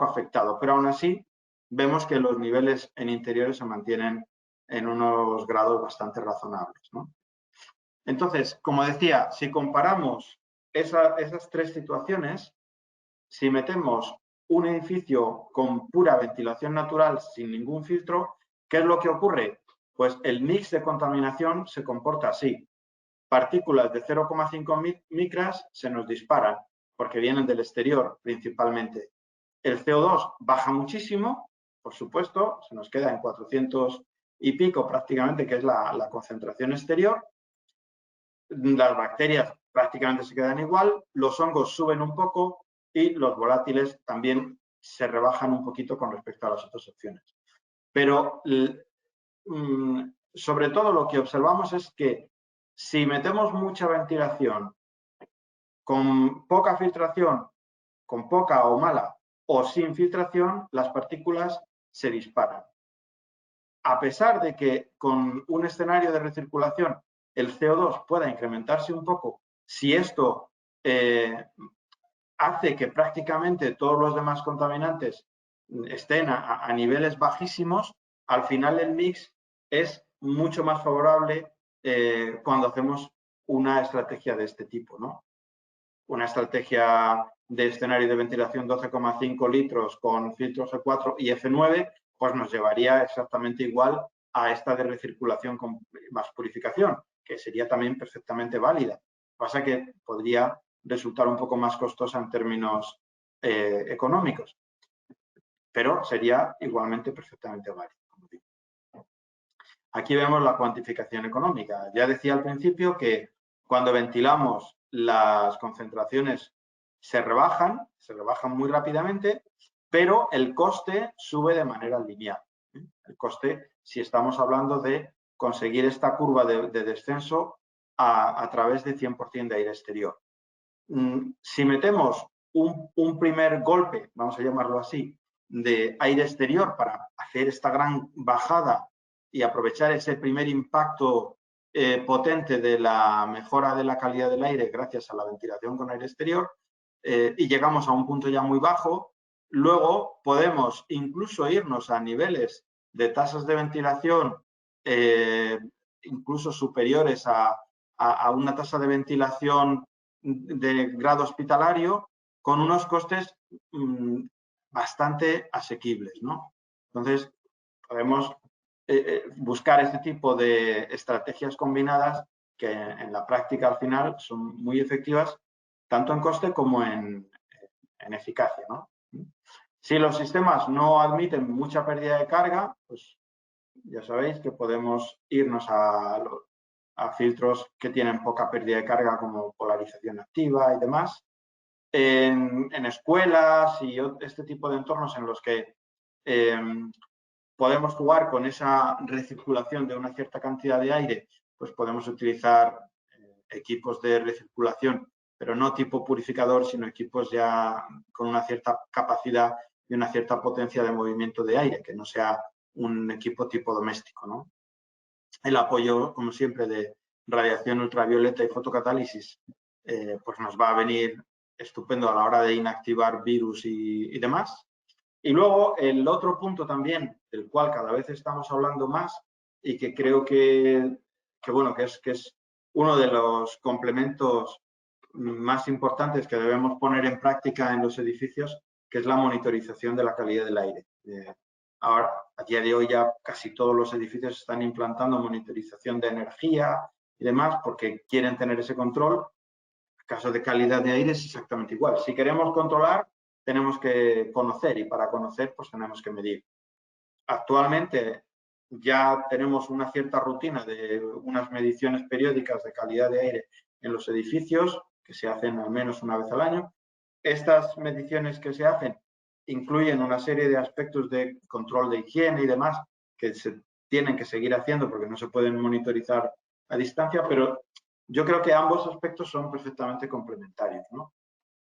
afectado, pero aún así vemos que los niveles en interiores se mantienen en unos grados bastante razonables, ¿no? Entonces, como decía, si comparamos esas tres situaciones, si metemos un edificio con pura ventilación natural sin ningún filtro, ¿qué es lo que ocurre? Pues el mix de contaminación se comporta así. Partículas de 0,5 micras se nos disparan porque vienen del exterior principalmente. El CO2 baja muchísimo, por supuesto, se nos queda en 400 y pico prácticamente, que es la concentración exterior. Las bacterias prácticamente se quedan igual, los hongos suben un poco y los volátiles también se rebajan un poquito con respecto a las otras opciones. Pero sobre todo lo que observamos es que si metemos mucha ventilación con poca filtración, con poca o mala o sin filtración, las partículas se disparan. A pesar de que con un escenario de recirculación el CO2 pueda incrementarse un poco, si esto hace que prácticamente todos los demás contaminantes estén a niveles bajísimos, al final el mix es mucho más favorable cuando hacemos una estrategia de este tipo, ¿no? Una estrategia de escenario de ventilación 12,5 litros con filtros G4 y F9, pues nos llevaría exactamente igual a esta de recirculación con más purificación, que sería también perfectamente válida. Pasa que podría resultar un poco más costosa en términos económicos, pero sería igualmente perfectamente válida, como digo. Aquí vemos la cuantificación económica. Ya decía al principio que cuando ventilamos las concentraciones se rebajan muy rápidamente, pero el coste sube de manera lineal. El coste, si estamos hablando de conseguir esta curva de descenso a través de 100% de aire exterior. Si metemos un primer golpe, vamos a llamarlo así, de aire exterior para hacer esta gran bajada y aprovechar ese primer impacto potente de la mejora de la calidad del aire gracias a la ventilación con aire exterior, y llegamos a un punto ya muy bajo, luego podemos incluso irnos a niveles de tasas de ventilación incluso superiores a una tasa de ventilación de grado hospitalario con unos costes bastante asequibles, ¿no? Entonces, podemos buscar este tipo de estrategias combinadas que en la práctica al final son muy efectivas tanto en coste como en eficacia, ¿no? Si los sistemas no admiten mucha pérdida de carga, pues ya sabéis que podemos irnos a filtros que tienen poca pérdida de carga como polarización activa y demás. En escuelas y este tipo de entornos en los que podemos jugar con esa recirculación de una cierta cantidad de aire, pues podemos utilizar equipos de recirculación, pero no tipo purificador, sino equipos ya con una cierta capacidad y una cierta potencia de movimiento de aire, que no sea un equipo tipo doméstico, ¿no? El apoyo, como siempre, de radiación ultravioleta y fotocatálisis, pues nos va a venir estupendo a la hora de inactivar virus y demás. Y luego el otro punto también, del cual cada vez estamos hablando más y que creo que es uno de los complementos más importantes que debemos poner en práctica en los edificios, que es la monitorización de la calidad del aire. Ahora, a día de hoy ya casi todos los edificios están implantando monitorización de energía y demás porque quieren tener ese control. En caso de calidad de aire es exactamente igual. Si queremos controlar, tenemos que conocer y para conocer pues tenemos que medir. Actualmente ya tenemos una cierta rutina de unas mediciones periódicas de calidad de aire en los edificios, que se hacen al menos una vez al año. Estas mediciones que se hacen incluyen una serie de aspectos de control de higiene y demás que se tienen que seguir haciendo porque no se pueden monitorizar a distancia, pero yo creo que ambos aspectos son perfectamente complementarios, ¿no?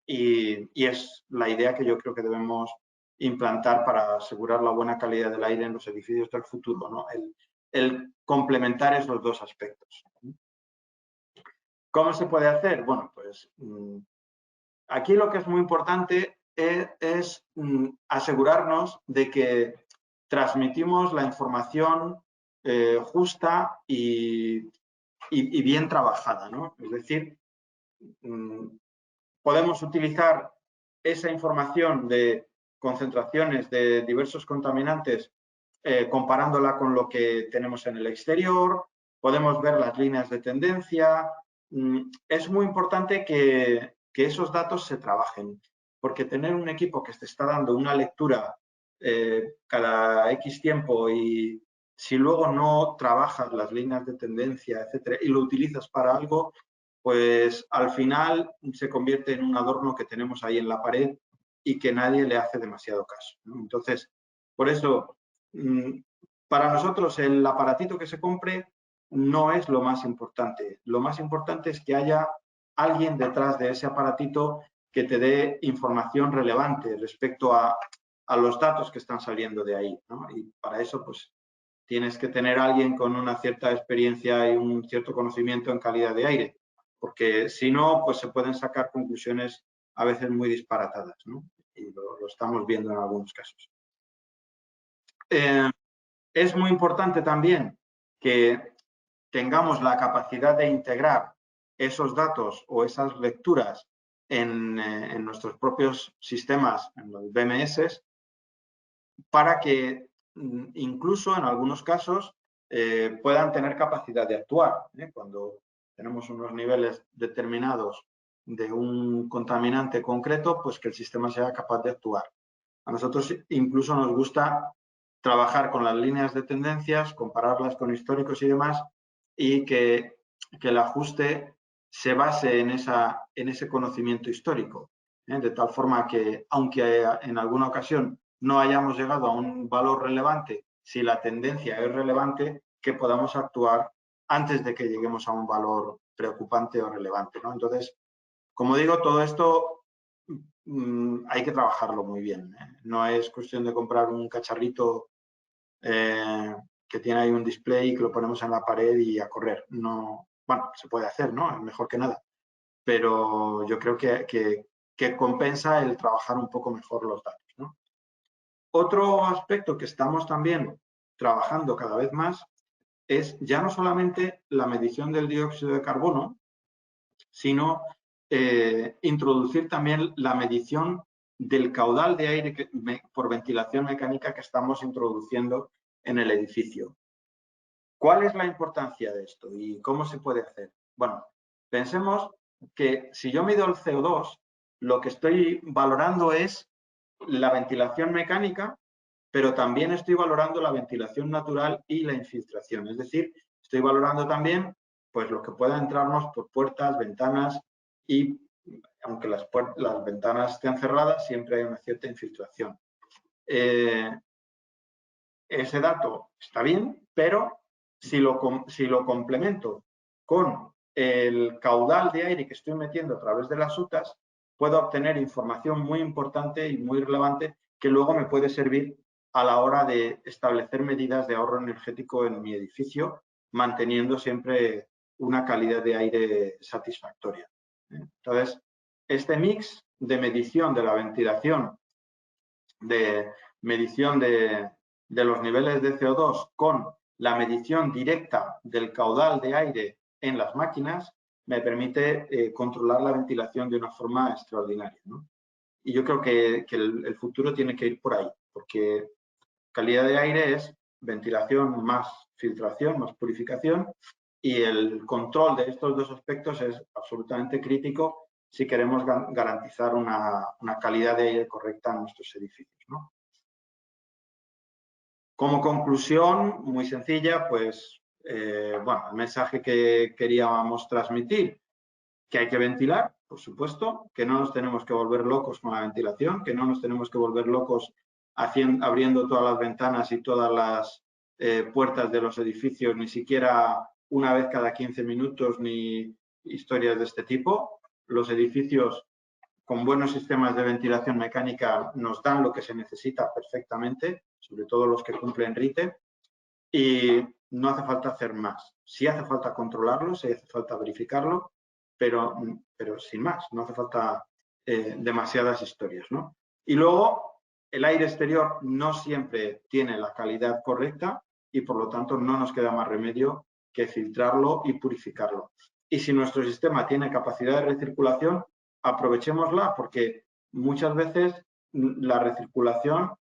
Y es la idea que yo creo que debemos implantar para asegurar la buena calidad del aire en los edificios del futuro, ¿no? El complementar esos dos aspectos. ¿Cómo se puede hacer? Bueno, pues aquí lo que es muy importante es asegurarnos de que transmitimos la información justa y bien trabajada, ¿no? Es decir, podemos utilizar esa información de concentraciones de diversos contaminantes comparándola con lo que tenemos en el exterior, podemos ver las líneas de tendencia. Es muy importante que esos datos se trabajen, porque tener un equipo que te está dando una lectura cada X tiempo y si luego no trabajas las líneas de tendencia, etcétera, y lo utilizas para algo, pues al final se convierte en un adorno que tenemos ahí en la pared y que nadie le hace demasiado caso, ¿no? Entonces, por eso, para nosotros el aparatito que se compre no es lo más importante. Lo más importante es que haya alguien detrás de ese aparatito que te dé información relevante respecto a los datos que están saliendo de ahí, ¿no? Y para eso, pues, tienes que tener a alguien con una cierta experiencia y un cierto conocimiento en calidad de aire, porque si no, pues se pueden sacar conclusiones a veces muy disparatadas, ¿no? Y lo estamos viendo en algunos casos. Es muy importante también que tengamos la capacidad de integrar esos datos o esas lecturas en nuestros propios sistemas, en los BMS, para que incluso en algunos casos puedan tener capacidad de actuar. Cuando tenemos unos niveles determinados de un contaminante concreto, pues que el sistema sea capaz de actuar. A nosotros incluso nos gusta trabajar con las líneas de tendencias, compararlas con históricos y demás, y que el ajuste se base en ese conocimiento histórico, de tal forma que, aunque en alguna ocasión no hayamos llegado a un valor relevante, si la tendencia es relevante, que podamos actuar antes de que lleguemos a un valor preocupante o relevante, ¿no? Entonces, como digo, todo esto hay que trabajarlo muy bien. No es cuestión de comprar un cacharrito que tiene ahí un display que lo ponemos en la pared y a correr. No, bueno, se puede hacer, ¿no? Es mejor que nada. Pero yo creo que compensa el trabajar un poco mejor los datos, ¿no? Otro aspecto que estamos también trabajando cada vez más es ya no solamente la medición del dióxido de carbono, sino introducir también la medición del caudal de aire por ventilación mecánica que estamos introduciendo en el edificio. ¿Cuál es la importancia de esto y cómo se puede hacer? Bueno, pensemos que si yo mido el CO2, lo que estoy valorando es la ventilación mecánica, pero también estoy valorando la ventilación natural y la infiltración. Es decir, estoy valorando también pues, lo que pueda entrarnos por puertas, ventanas y, aunque las ventanas estén cerradas, siempre hay una cierta infiltración. Ese dato está bien, pero si lo complemento con el caudal de aire que estoy metiendo a través de las UTAs, puedo obtener información muy importante y muy relevante que luego me puede servir a la hora de establecer medidas de ahorro energético en mi edificio, manteniendo siempre una calidad de aire satisfactoria. Entonces, este mix de medición de la ventilación, de medición de los niveles de CO2 con la medición directa del caudal de aire en las máquinas me permite controlar la ventilación de una forma extraordinaria, ¿no? Y yo creo que el futuro tiene que ir por ahí, porque calidad de aire es ventilación más filtración, más purificación, y el control de estos dos aspectos es absolutamente crítico si queremos garantizar una calidad de aire correcta en nuestros edificios, ¿no? Como conclusión, muy sencilla, pues, bueno, el mensaje que queríamos transmitir, que hay que ventilar, por supuesto, que no nos tenemos que volver locos con la ventilación, que no nos tenemos que volver locos abriendo todas las ventanas y todas las puertas de los edificios, ni siquiera una vez cada 15 minutos, ni historias de este tipo. Los edificios con buenos sistemas de ventilación mecánica nos dan lo que se necesita perfectamente, sobre todo los que cumplen RITE, y no hace falta hacer más. Sí hace falta controlarlo, sí hace falta verificarlo, pero sin más, no hace falta demasiadas historias, ¿no? Y luego, el aire exterior no siempre tiene la calidad correcta y por lo tanto no nos queda más remedio que filtrarlo y purificarlo. Y si nuestro sistema tiene capacidad de recirculación, aprovechémosla porque muchas veces la recirculación,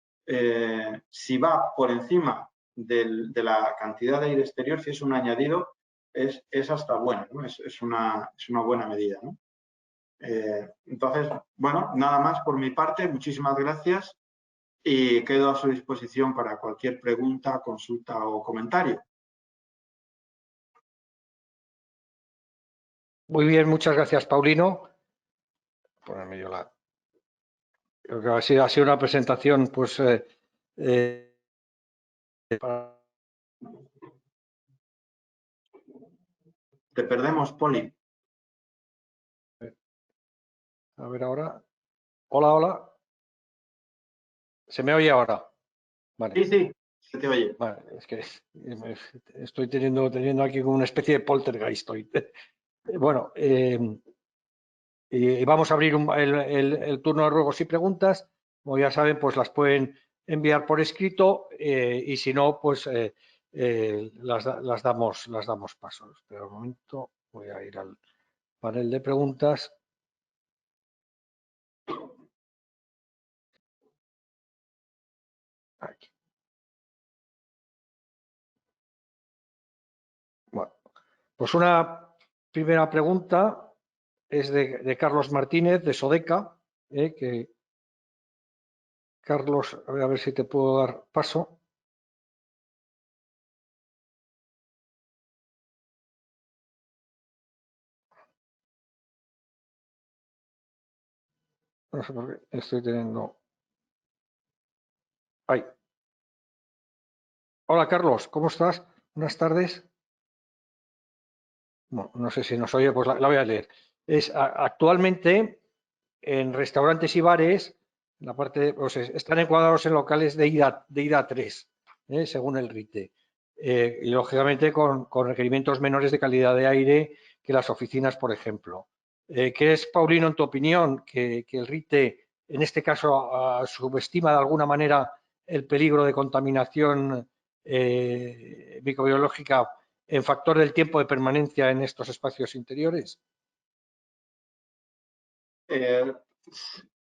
si va por encima de la cantidad de aire exterior, si es un añadido, es hasta bueno, ¿no? Es una buena medida, ¿no? Entonces, bueno, nada más por mi parte. Muchísimas gracias y quedo a su disposición para cualquier pregunta, consulta o comentario. Muy bien, muchas gracias, Paulino. Ponerme yo la... Creo que ha sido una presentación, pues, Te perdemos, Poli. A ver ahora. Hola, hola. ¿Se me oye ahora? Vale. Sí, sí, se te oye. Vale, es que estoy teniendo aquí como una especie de poltergeist hoy. Bueno, y vamos a abrir el turno de ruegos y preguntas. Como ya saben, pues las pueden enviar por escrito y si no, pues las damos pasos. Pero un momento, voy a ir al panel de preguntas. Aquí. Bueno, pues una primera pregunta es de Carlos Martínez, de Sodeca, que Carlos, a ver si te puedo dar paso. No sé por qué estoy teniendo... Ahí. Hola, Carlos, ¿cómo estás? Buenas tardes. Bueno, no sé si nos oye, pues la voy a leer. Actualmente, en restaurantes y bares, la parte pues están encuadrados en locales de IDA 3, según el RITE. Y lógicamente con requerimientos menores de calidad de aire que las oficinas, por ejemplo. ¿Qué es, Paulino, en tu opinión, que el RITE, en este caso, subestima de alguna manera el peligro de contaminación microbiológica en factor del tiempo de permanencia en estos espacios interiores?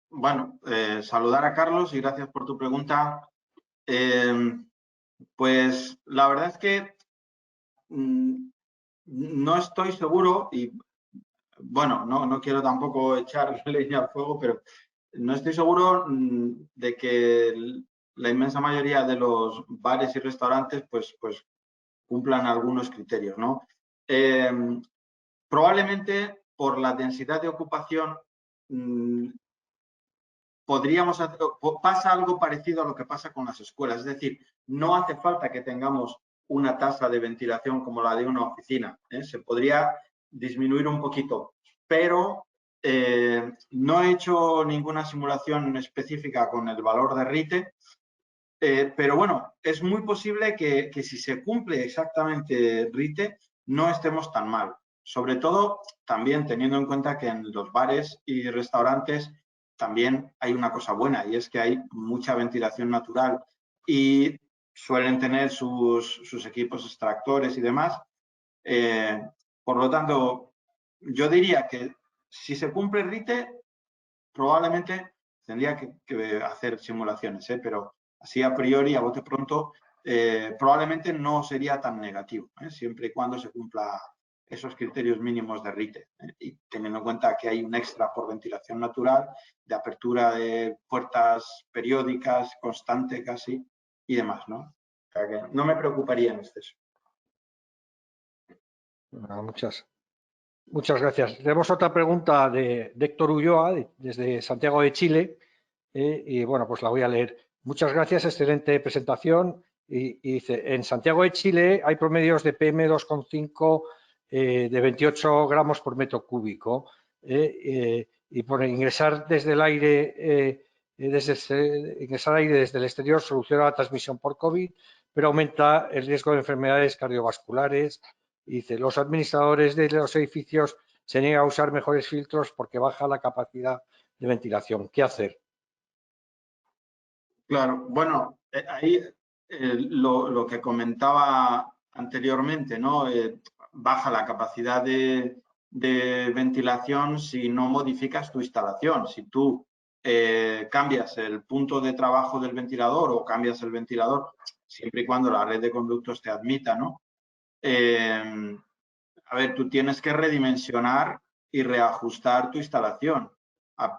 Bueno, saludar a Carlos y gracias por tu pregunta. Pues la verdad es que no estoy seguro y, bueno, no quiero tampoco echar leña al fuego, pero no estoy seguro de que la inmensa mayoría de los bares y restaurantes pues cumplan algunos criterios, ¿no? Probablemente por la densidad de ocupación pasa algo parecido a lo que pasa con las escuelas, es decir, no hace falta que tengamos una tasa de ventilación como la de una oficina, se podría disminuir un poquito, pero no he hecho ninguna simulación específica con el valor de RITE, pero bueno, es muy posible que si se cumple exactamente RITE no estemos tan mal, sobre todo también teniendo en cuenta que en los bares y restaurantes también hay una cosa buena y es que hay mucha ventilación natural y suelen tener sus equipos extractores y demás. Por lo tanto, yo diría que si se cumple el RITE, probablemente tendría que hacer simulaciones, pero así a priori, a bote pronto, probablemente no sería tan negativo, siempre y cuando se cumpla esos criterios mínimos de RITE, y teniendo en cuenta que hay un extra por ventilación natural, de apertura de puertas periódicas, constante casi, y demás, ¿no? sea que no me preocuparía en exceso. Muchas gracias. Tenemos otra pregunta de Héctor Ulloa, desde Santiago de Chile, y bueno, pues la voy a leer. Muchas gracias, excelente presentación. Y dice, en Santiago de Chile hay promedios de PM2,5 de 28 gramos por metro cúbico, y por ingresar desde el aire, ingresar aire desde el exterior soluciona la transmisión por COVID, pero aumenta el riesgo de enfermedades cardiovasculares. Dice, los administradores de los edificios se niegan a usar mejores filtros porque baja la capacidad de ventilación. ¿Qué hacer? Claro, bueno, ahí lo que comentaba anteriormente, ¿no? Baja la capacidad de ventilación si no modificas tu instalación. Si tú cambias el punto de trabajo del ventilador o cambias el ventilador, siempre y cuando la red de conductos te admita, ¿no? A ver, tú tienes que redimensionar y reajustar tu instalación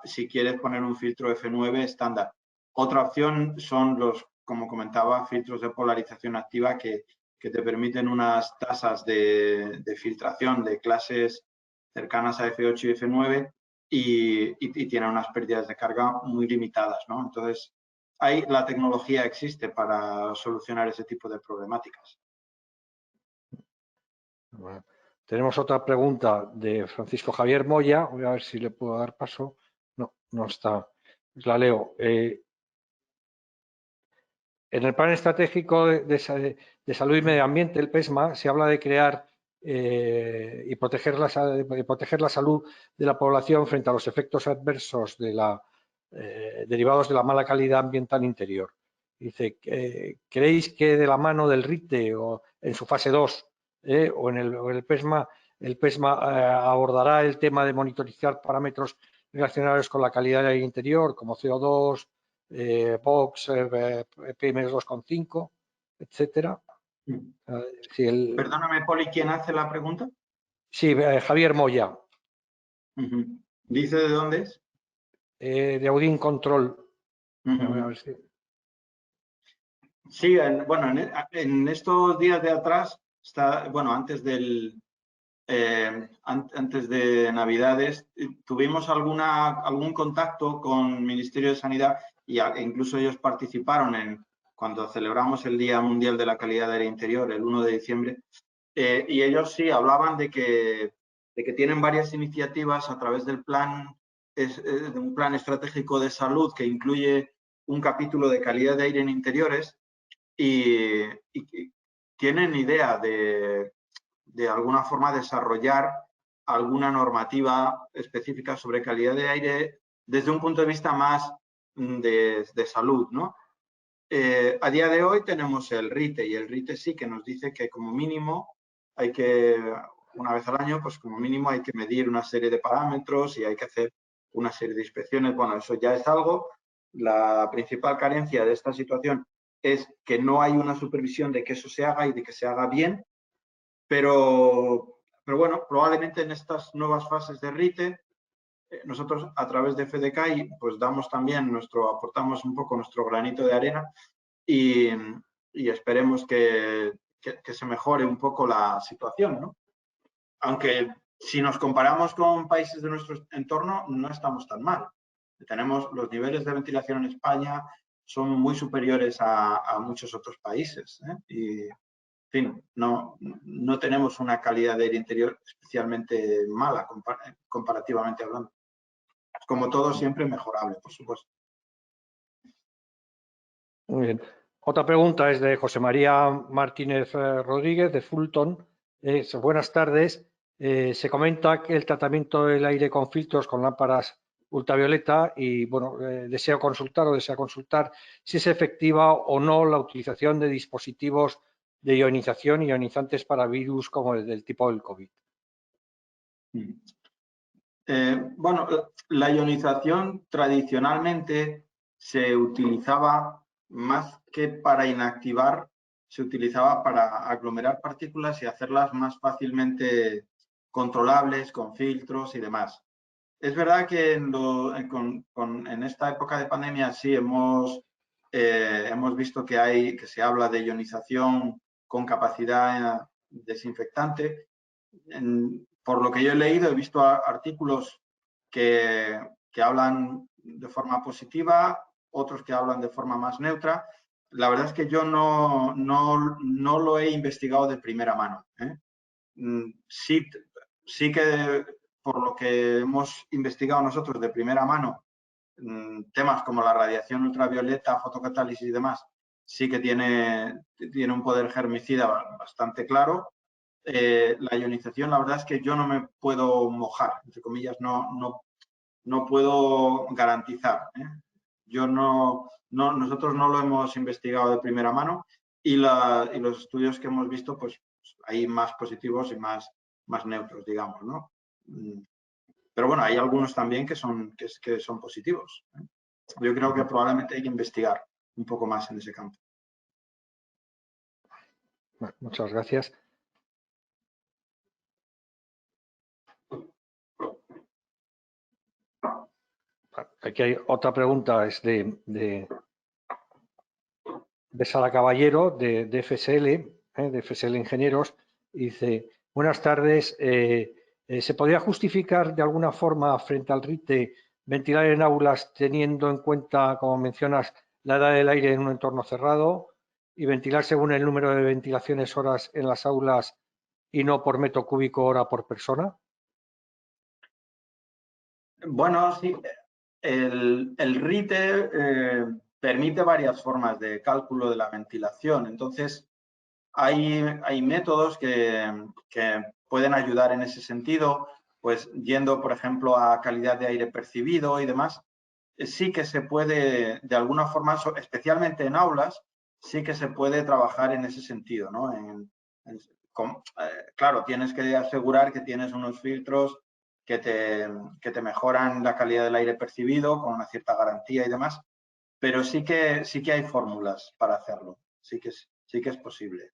si quieres poner un filtro F9 estándar. Otra opción son los, como comentaba, filtros de polarización activa que te permiten unas tasas de filtración de clases cercanas a F8 y F9 y tienen unas pérdidas de carga muy limitadas, ¿no? Entonces, ahí la tecnología existe para solucionar ese tipo de problemáticas. Bueno, tenemos otra pregunta de Francisco Javier Moya. Voy a ver si le puedo dar paso. No, no está. La leo. En el Plan Estratégico de Salud y Medio Ambiente, el PESMA, se habla de crear y proteger la salud de la población frente a los efectos adversos derivados de la mala calidad ambiental interior. Dice, ¿creéis que de la mano del RITE o en su fase 2 o en el PESMA, abordará el tema de monitorizar parámetros relacionados con la calidad del aire interior, como CO2, POX, PM2,5, etcétera? Perdóname, Poli, ¿quién hace la pregunta? Sí, Javier Moya. ¿Dice de dónde es? De Audin Control. A ver si... Sí, bueno, en estos días de atrás, bueno, antes de Navidades, tuvimos algún contacto con el Ministerio de Sanidad e incluso ellos participaron cuando celebramos el Día Mundial de la Calidad del Aire Interior, el 1 de diciembre, y ellos sí hablaban de que tienen varias iniciativas a través del de un plan estratégico de salud que incluye un capítulo de calidad de aire en interiores y tienen idea de alguna forma desarrollar alguna normativa específica sobre calidad de aire desde un punto de vista más de salud, ¿no? A día de hoy tenemos el RITE y el RITE sí que nos dice que como mínimo hay que, una vez al año, pues como mínimo hay que medir una serie de parámetros y hay que hacer una serie de inspecciones. Bueno, eso ya es algo. La principal carencia de esta situación es que no hay una supervisión de que eso se haga y de que se haga bien, pero bueno, probablemente en estas nuevas fases de RITE, nosotros a través de FDCAI pues damos también aportamos un poco nuestro granito de arena y esperemos que se mejore un poco la situación, ¿no? Aunque si nos comparamos con países de nuestro entorno, no estamos tan mal. Tenemos los niveles de ventilación en España son muy superiores a muchos otros países, ¿eh? Y, en fin, no tenemos una calidad de aire interior especialmente mala comparativamente hablando. Como todo, siempre mejorable, por supuesto. Muy bien. Otra pregunta es de José María Martínez Rodríguez, de Fulton. Buenas tardes. Se comenta que el tratamiento del aire con filtros con lámparas ultravioleta y, bueno, desea consultar si es efectiva o no la utilización de dispositivos de ionización y ionizantes para virus como el del tipo del COVID. Bueno, la ionización tradicionalmente se utilizaba más que para inactivar, se utilizaba para aglomerar partículas y hacerlas más fácilmente controlables con filtros y demás. Es verdad que en esta época de pandemia sí hemos hemos visto que se habla de ionización con capacidad desinfectante. Por lo que yo he leído, he visto artículos que hablan de forma positiva, otros que hablan de forma más neutra. La verdad es que yo no lo he investigado de primera mano. Sí que por lo que hemos investigado nosotros de primera mano, temas como la radiación ultravioleta, fotocatálisis y demás, sí que tiene un poder germicida bastante claro. La ionización, la verdad es que yo no me puedo mojar, entre comillas, no puedo garantizar. Nosotros no lo hemos investigado de primera mano y los estudios que hemos visto, pues hay más positivos y más neutros, digamos, ¿no? Pero bueno, hay algunos también que son positivos. Yo creo que probablemente hay que investigar un poco más en ese campo. Bueno, muchas gracias. Aquí hay otra pregunta, es de Sala Caballero, de FSL, de FSL Ingenieros. Dice, buenas tardes, ¿se podría justificar de alguna forma frente al RITE ventilar en aulas teniendo en cuenta, como mencionas, la edad del aire en un entorno cerrado y ventilar según el número de ventilaciones horas en las aulas y no por metro cúbico hora por persona? Bueno, sí, el RITE permite varias formas de cálculo de la ventilación. Entonces, hay métodos que pueden ayudar en ese sentido, pues yendo, por ejemplo, a calidad de aire percibido y demás. Sí que se puede, de alguna forma, especialmente en aulas, sí que se puede trabajar en ese sentido, ¿no? Claro, tienes que asegurar que tienes unos filtros que te mejoran la calidad del aire percibido con una cierta garantía y demás, pero sí que hay fórmulas para hacerlo, sí que es posible.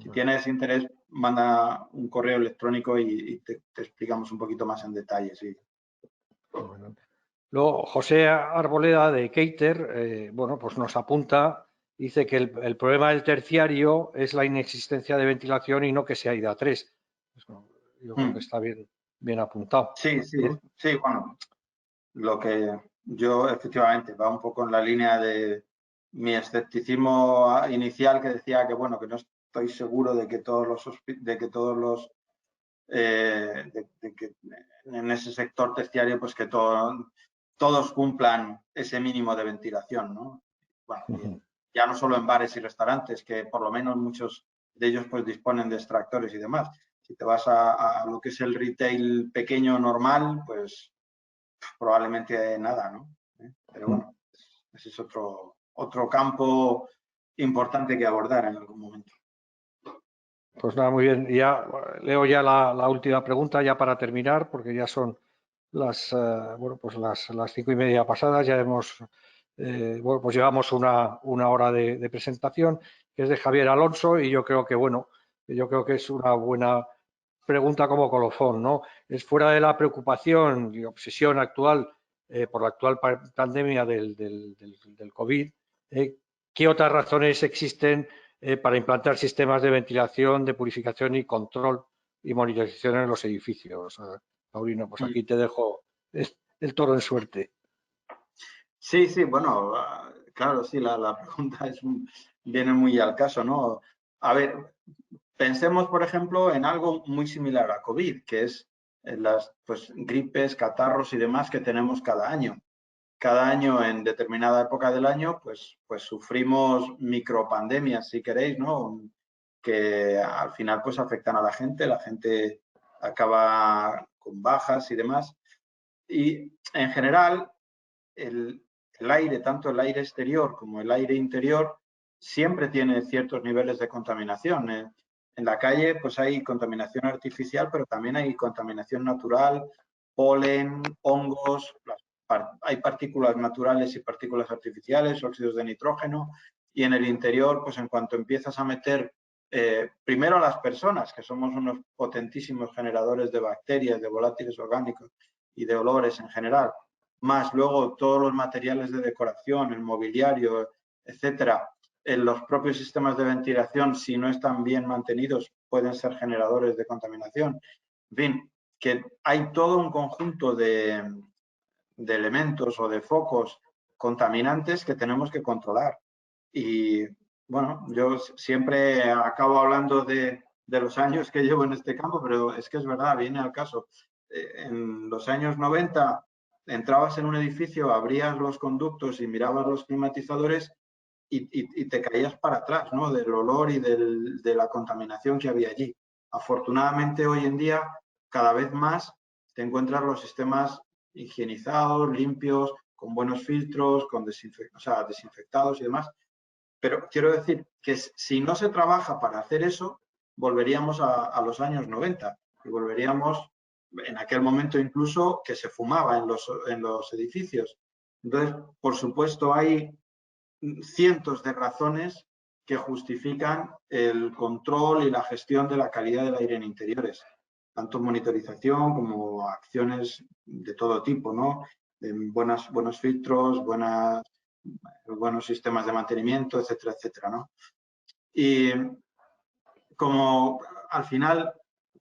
Si tienes interés, manda un correo electrónico y te explicamos un poquito más en detalle, sí. Bueno. Luego, José Arboleda de Keiter, bueno, pues nos apunta, dice que el problema del terciario es la inexistencia de ventilación y no que sea IDA3. Yo creo que está bien apuntado. Sí, bueno, lo que yo efectivamente va un poco en la línea de mi escepticismo inicial, que decía que bueno, que no estoy seguro de que en ese sector terciario pues que todos cumplan ese mínimo de ventilación, ¿no? Bueno, ya no solo en bares y restaurantes, que por lo menos muchos de ellos pues disponen de extractores y demás. Si te vas a lo que es el retail pequeño normal, pues probablemente nada, ¿no? Pero bueno, ese es otro campo importante que abordar en algún momento. Pues nada, muy bien. Ya leo ya la última pregunta ya para terminar, porque ya son las 5:30 pasadas. Ya hemos pues llevamos una hora de presentación, que es de Javier Alonso, y yo creo que es una buena pregunta como colofón, ¿no? Es fuera de la preocupación y obsesión actual por la actual pandemia del COVID, ¿qué otras razones existen para implantar sistemas de ventilación, de purificación y control y monitorización en los edificios? Paulino, pues aquí te dejo el toro en suerte. Sí, bueno, claro, sí, la pregunta viene muy al caso, ¿no? A ver, pensemos, por ejemplo, en algo muy similar a COVID, que es las gripes, catarros y demás que tenemos cada año. Cada año, en determinada época del año, pues sufrimos micropandemias, si queréis, ¿no? Que al final pues afectan a la gente acaba con bajas y demás. Y en general, el aire, tanto el aire exterior como el aire interior, siempre tiene ciertos niveles de contaminación. En la calle pues hay contaminación artificial, pero también hay contaminación natural, polen, hongos, hay partículas naturales y partículas artificiales, óxidos de nitrógeno, y en el interior, pues en cuanto empiezas a meter primero a las personas, que somos unos potentísimos generadores de bacterias, de volátiles orgánicos y de olores en general, más luego todos los materiales de decoración, el mobiliario, etcétera, en los propios sistemas de ventilación, si no están bien mantenidos, pueden ser generadores de contaminación. En fin, que hay todo un conjunto de elementos o de focos contaminantes que tenemos que controlar. Y bueno, yo siempre acabo hablando de los años que llevo en este campo, pero es que es verdad, viene al caso. En los años 90 entrabas en un edificio, abrías los conductos y mirabas los climatizadores y te caías para atrás, ¿no? Del olor y de la contaminación que había allí. Afortunadamente, hoy en día, cada vez más te encuentras los sistemas higienizados, limpios, con buenos filtros, con desinfectados y demás. Pero quiero decir que si no se trabaja para hacer eso, volveríamos a los años 90 y volveríamos en aquel momento incluso que se fumaba en los edificios. Entonces, por supuesto, hay cientos de razones que justifican el control y la gestión de la calidad del aire en interiores, tanto monitorización como acciones de todo tipo, ¿no? Buenos filtros, buenos sistemas de mantenimiento, etcétera, etcétera, ¿no? Y como al final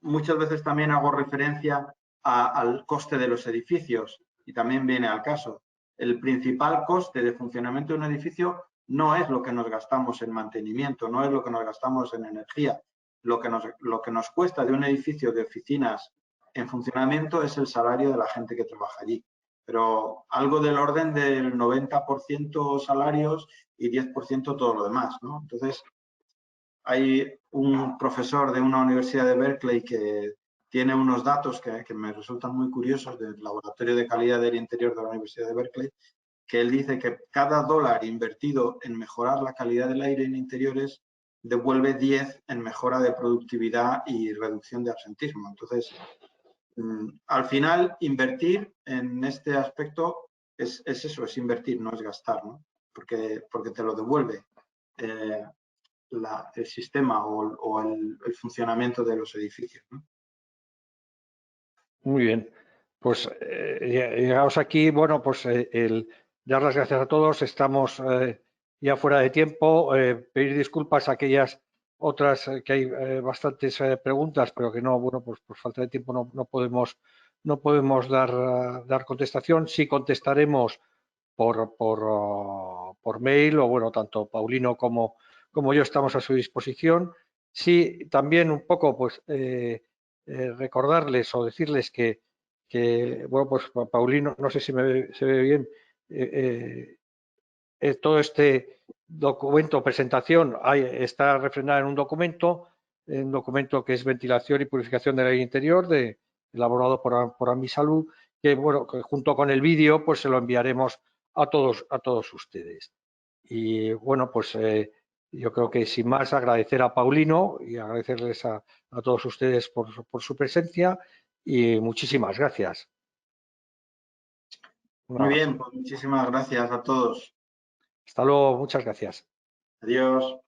muchas veces también hago referencia al coste de los edificios y también viene al caso. El principal coste de funcionamiento de un edificio no es lo que nos gastamos en mantenimiento, no es lo que nos gastamos en energía. Lo que nos cuesta de un edificio de oficinas en funcionamiento es el salario de la gente que trabaja allí. Pero algo del orden del 90% salarios y 10% todo lo demás, ¿no? Entonces, hay un profesor de una universidad de Berkeley que tiene unos datos que me resultan muy curiosos del Laboratorio de Calidad del Interior de la Universidad de Berkeley, que él dice que cada dólar invertido en mejorar la calidad del aire en interiores devuelve 10 en mejora de productividad y reducción de absentismo. Entonces, al final, invertir en este aspecto es eso, es invertir, no es gastar, ¿no? Porque te lo devuelve el sistema o el funcionamiento de los edificios, ¿no? Muy bien, pues llegamos aquí, bueno, pues dar las gracias a todos, estamos ya fuera de tiempo, pedir disculpas a aquellas otras que hay bastantes preguntas, pero que no, bueno, pues por falta de tiempo no podemos dar contestación. Sí contestaremos por mail o bueno, tanto Paulino como yo estamos a su disposición. Sí, también un poco pues recordarles o decirles que bueno, pues Paulino, no sé si se ve bien, todo este documento, presentación, está refrendada en un documento que es ventilación y purificación del aire interior, elaborado por Amisalud, que bueno, que junto con el vídeo pues se lo enviaremos a todos ustedes. Y bueno, pues yo creo que sin más agradecer a Paulino y agradecerles a todos ustedes por su presencia y muchísimas gracias. Muy bien, pues muchísimas gracias a todos. Hasta luego, muchas gracias. Adiós.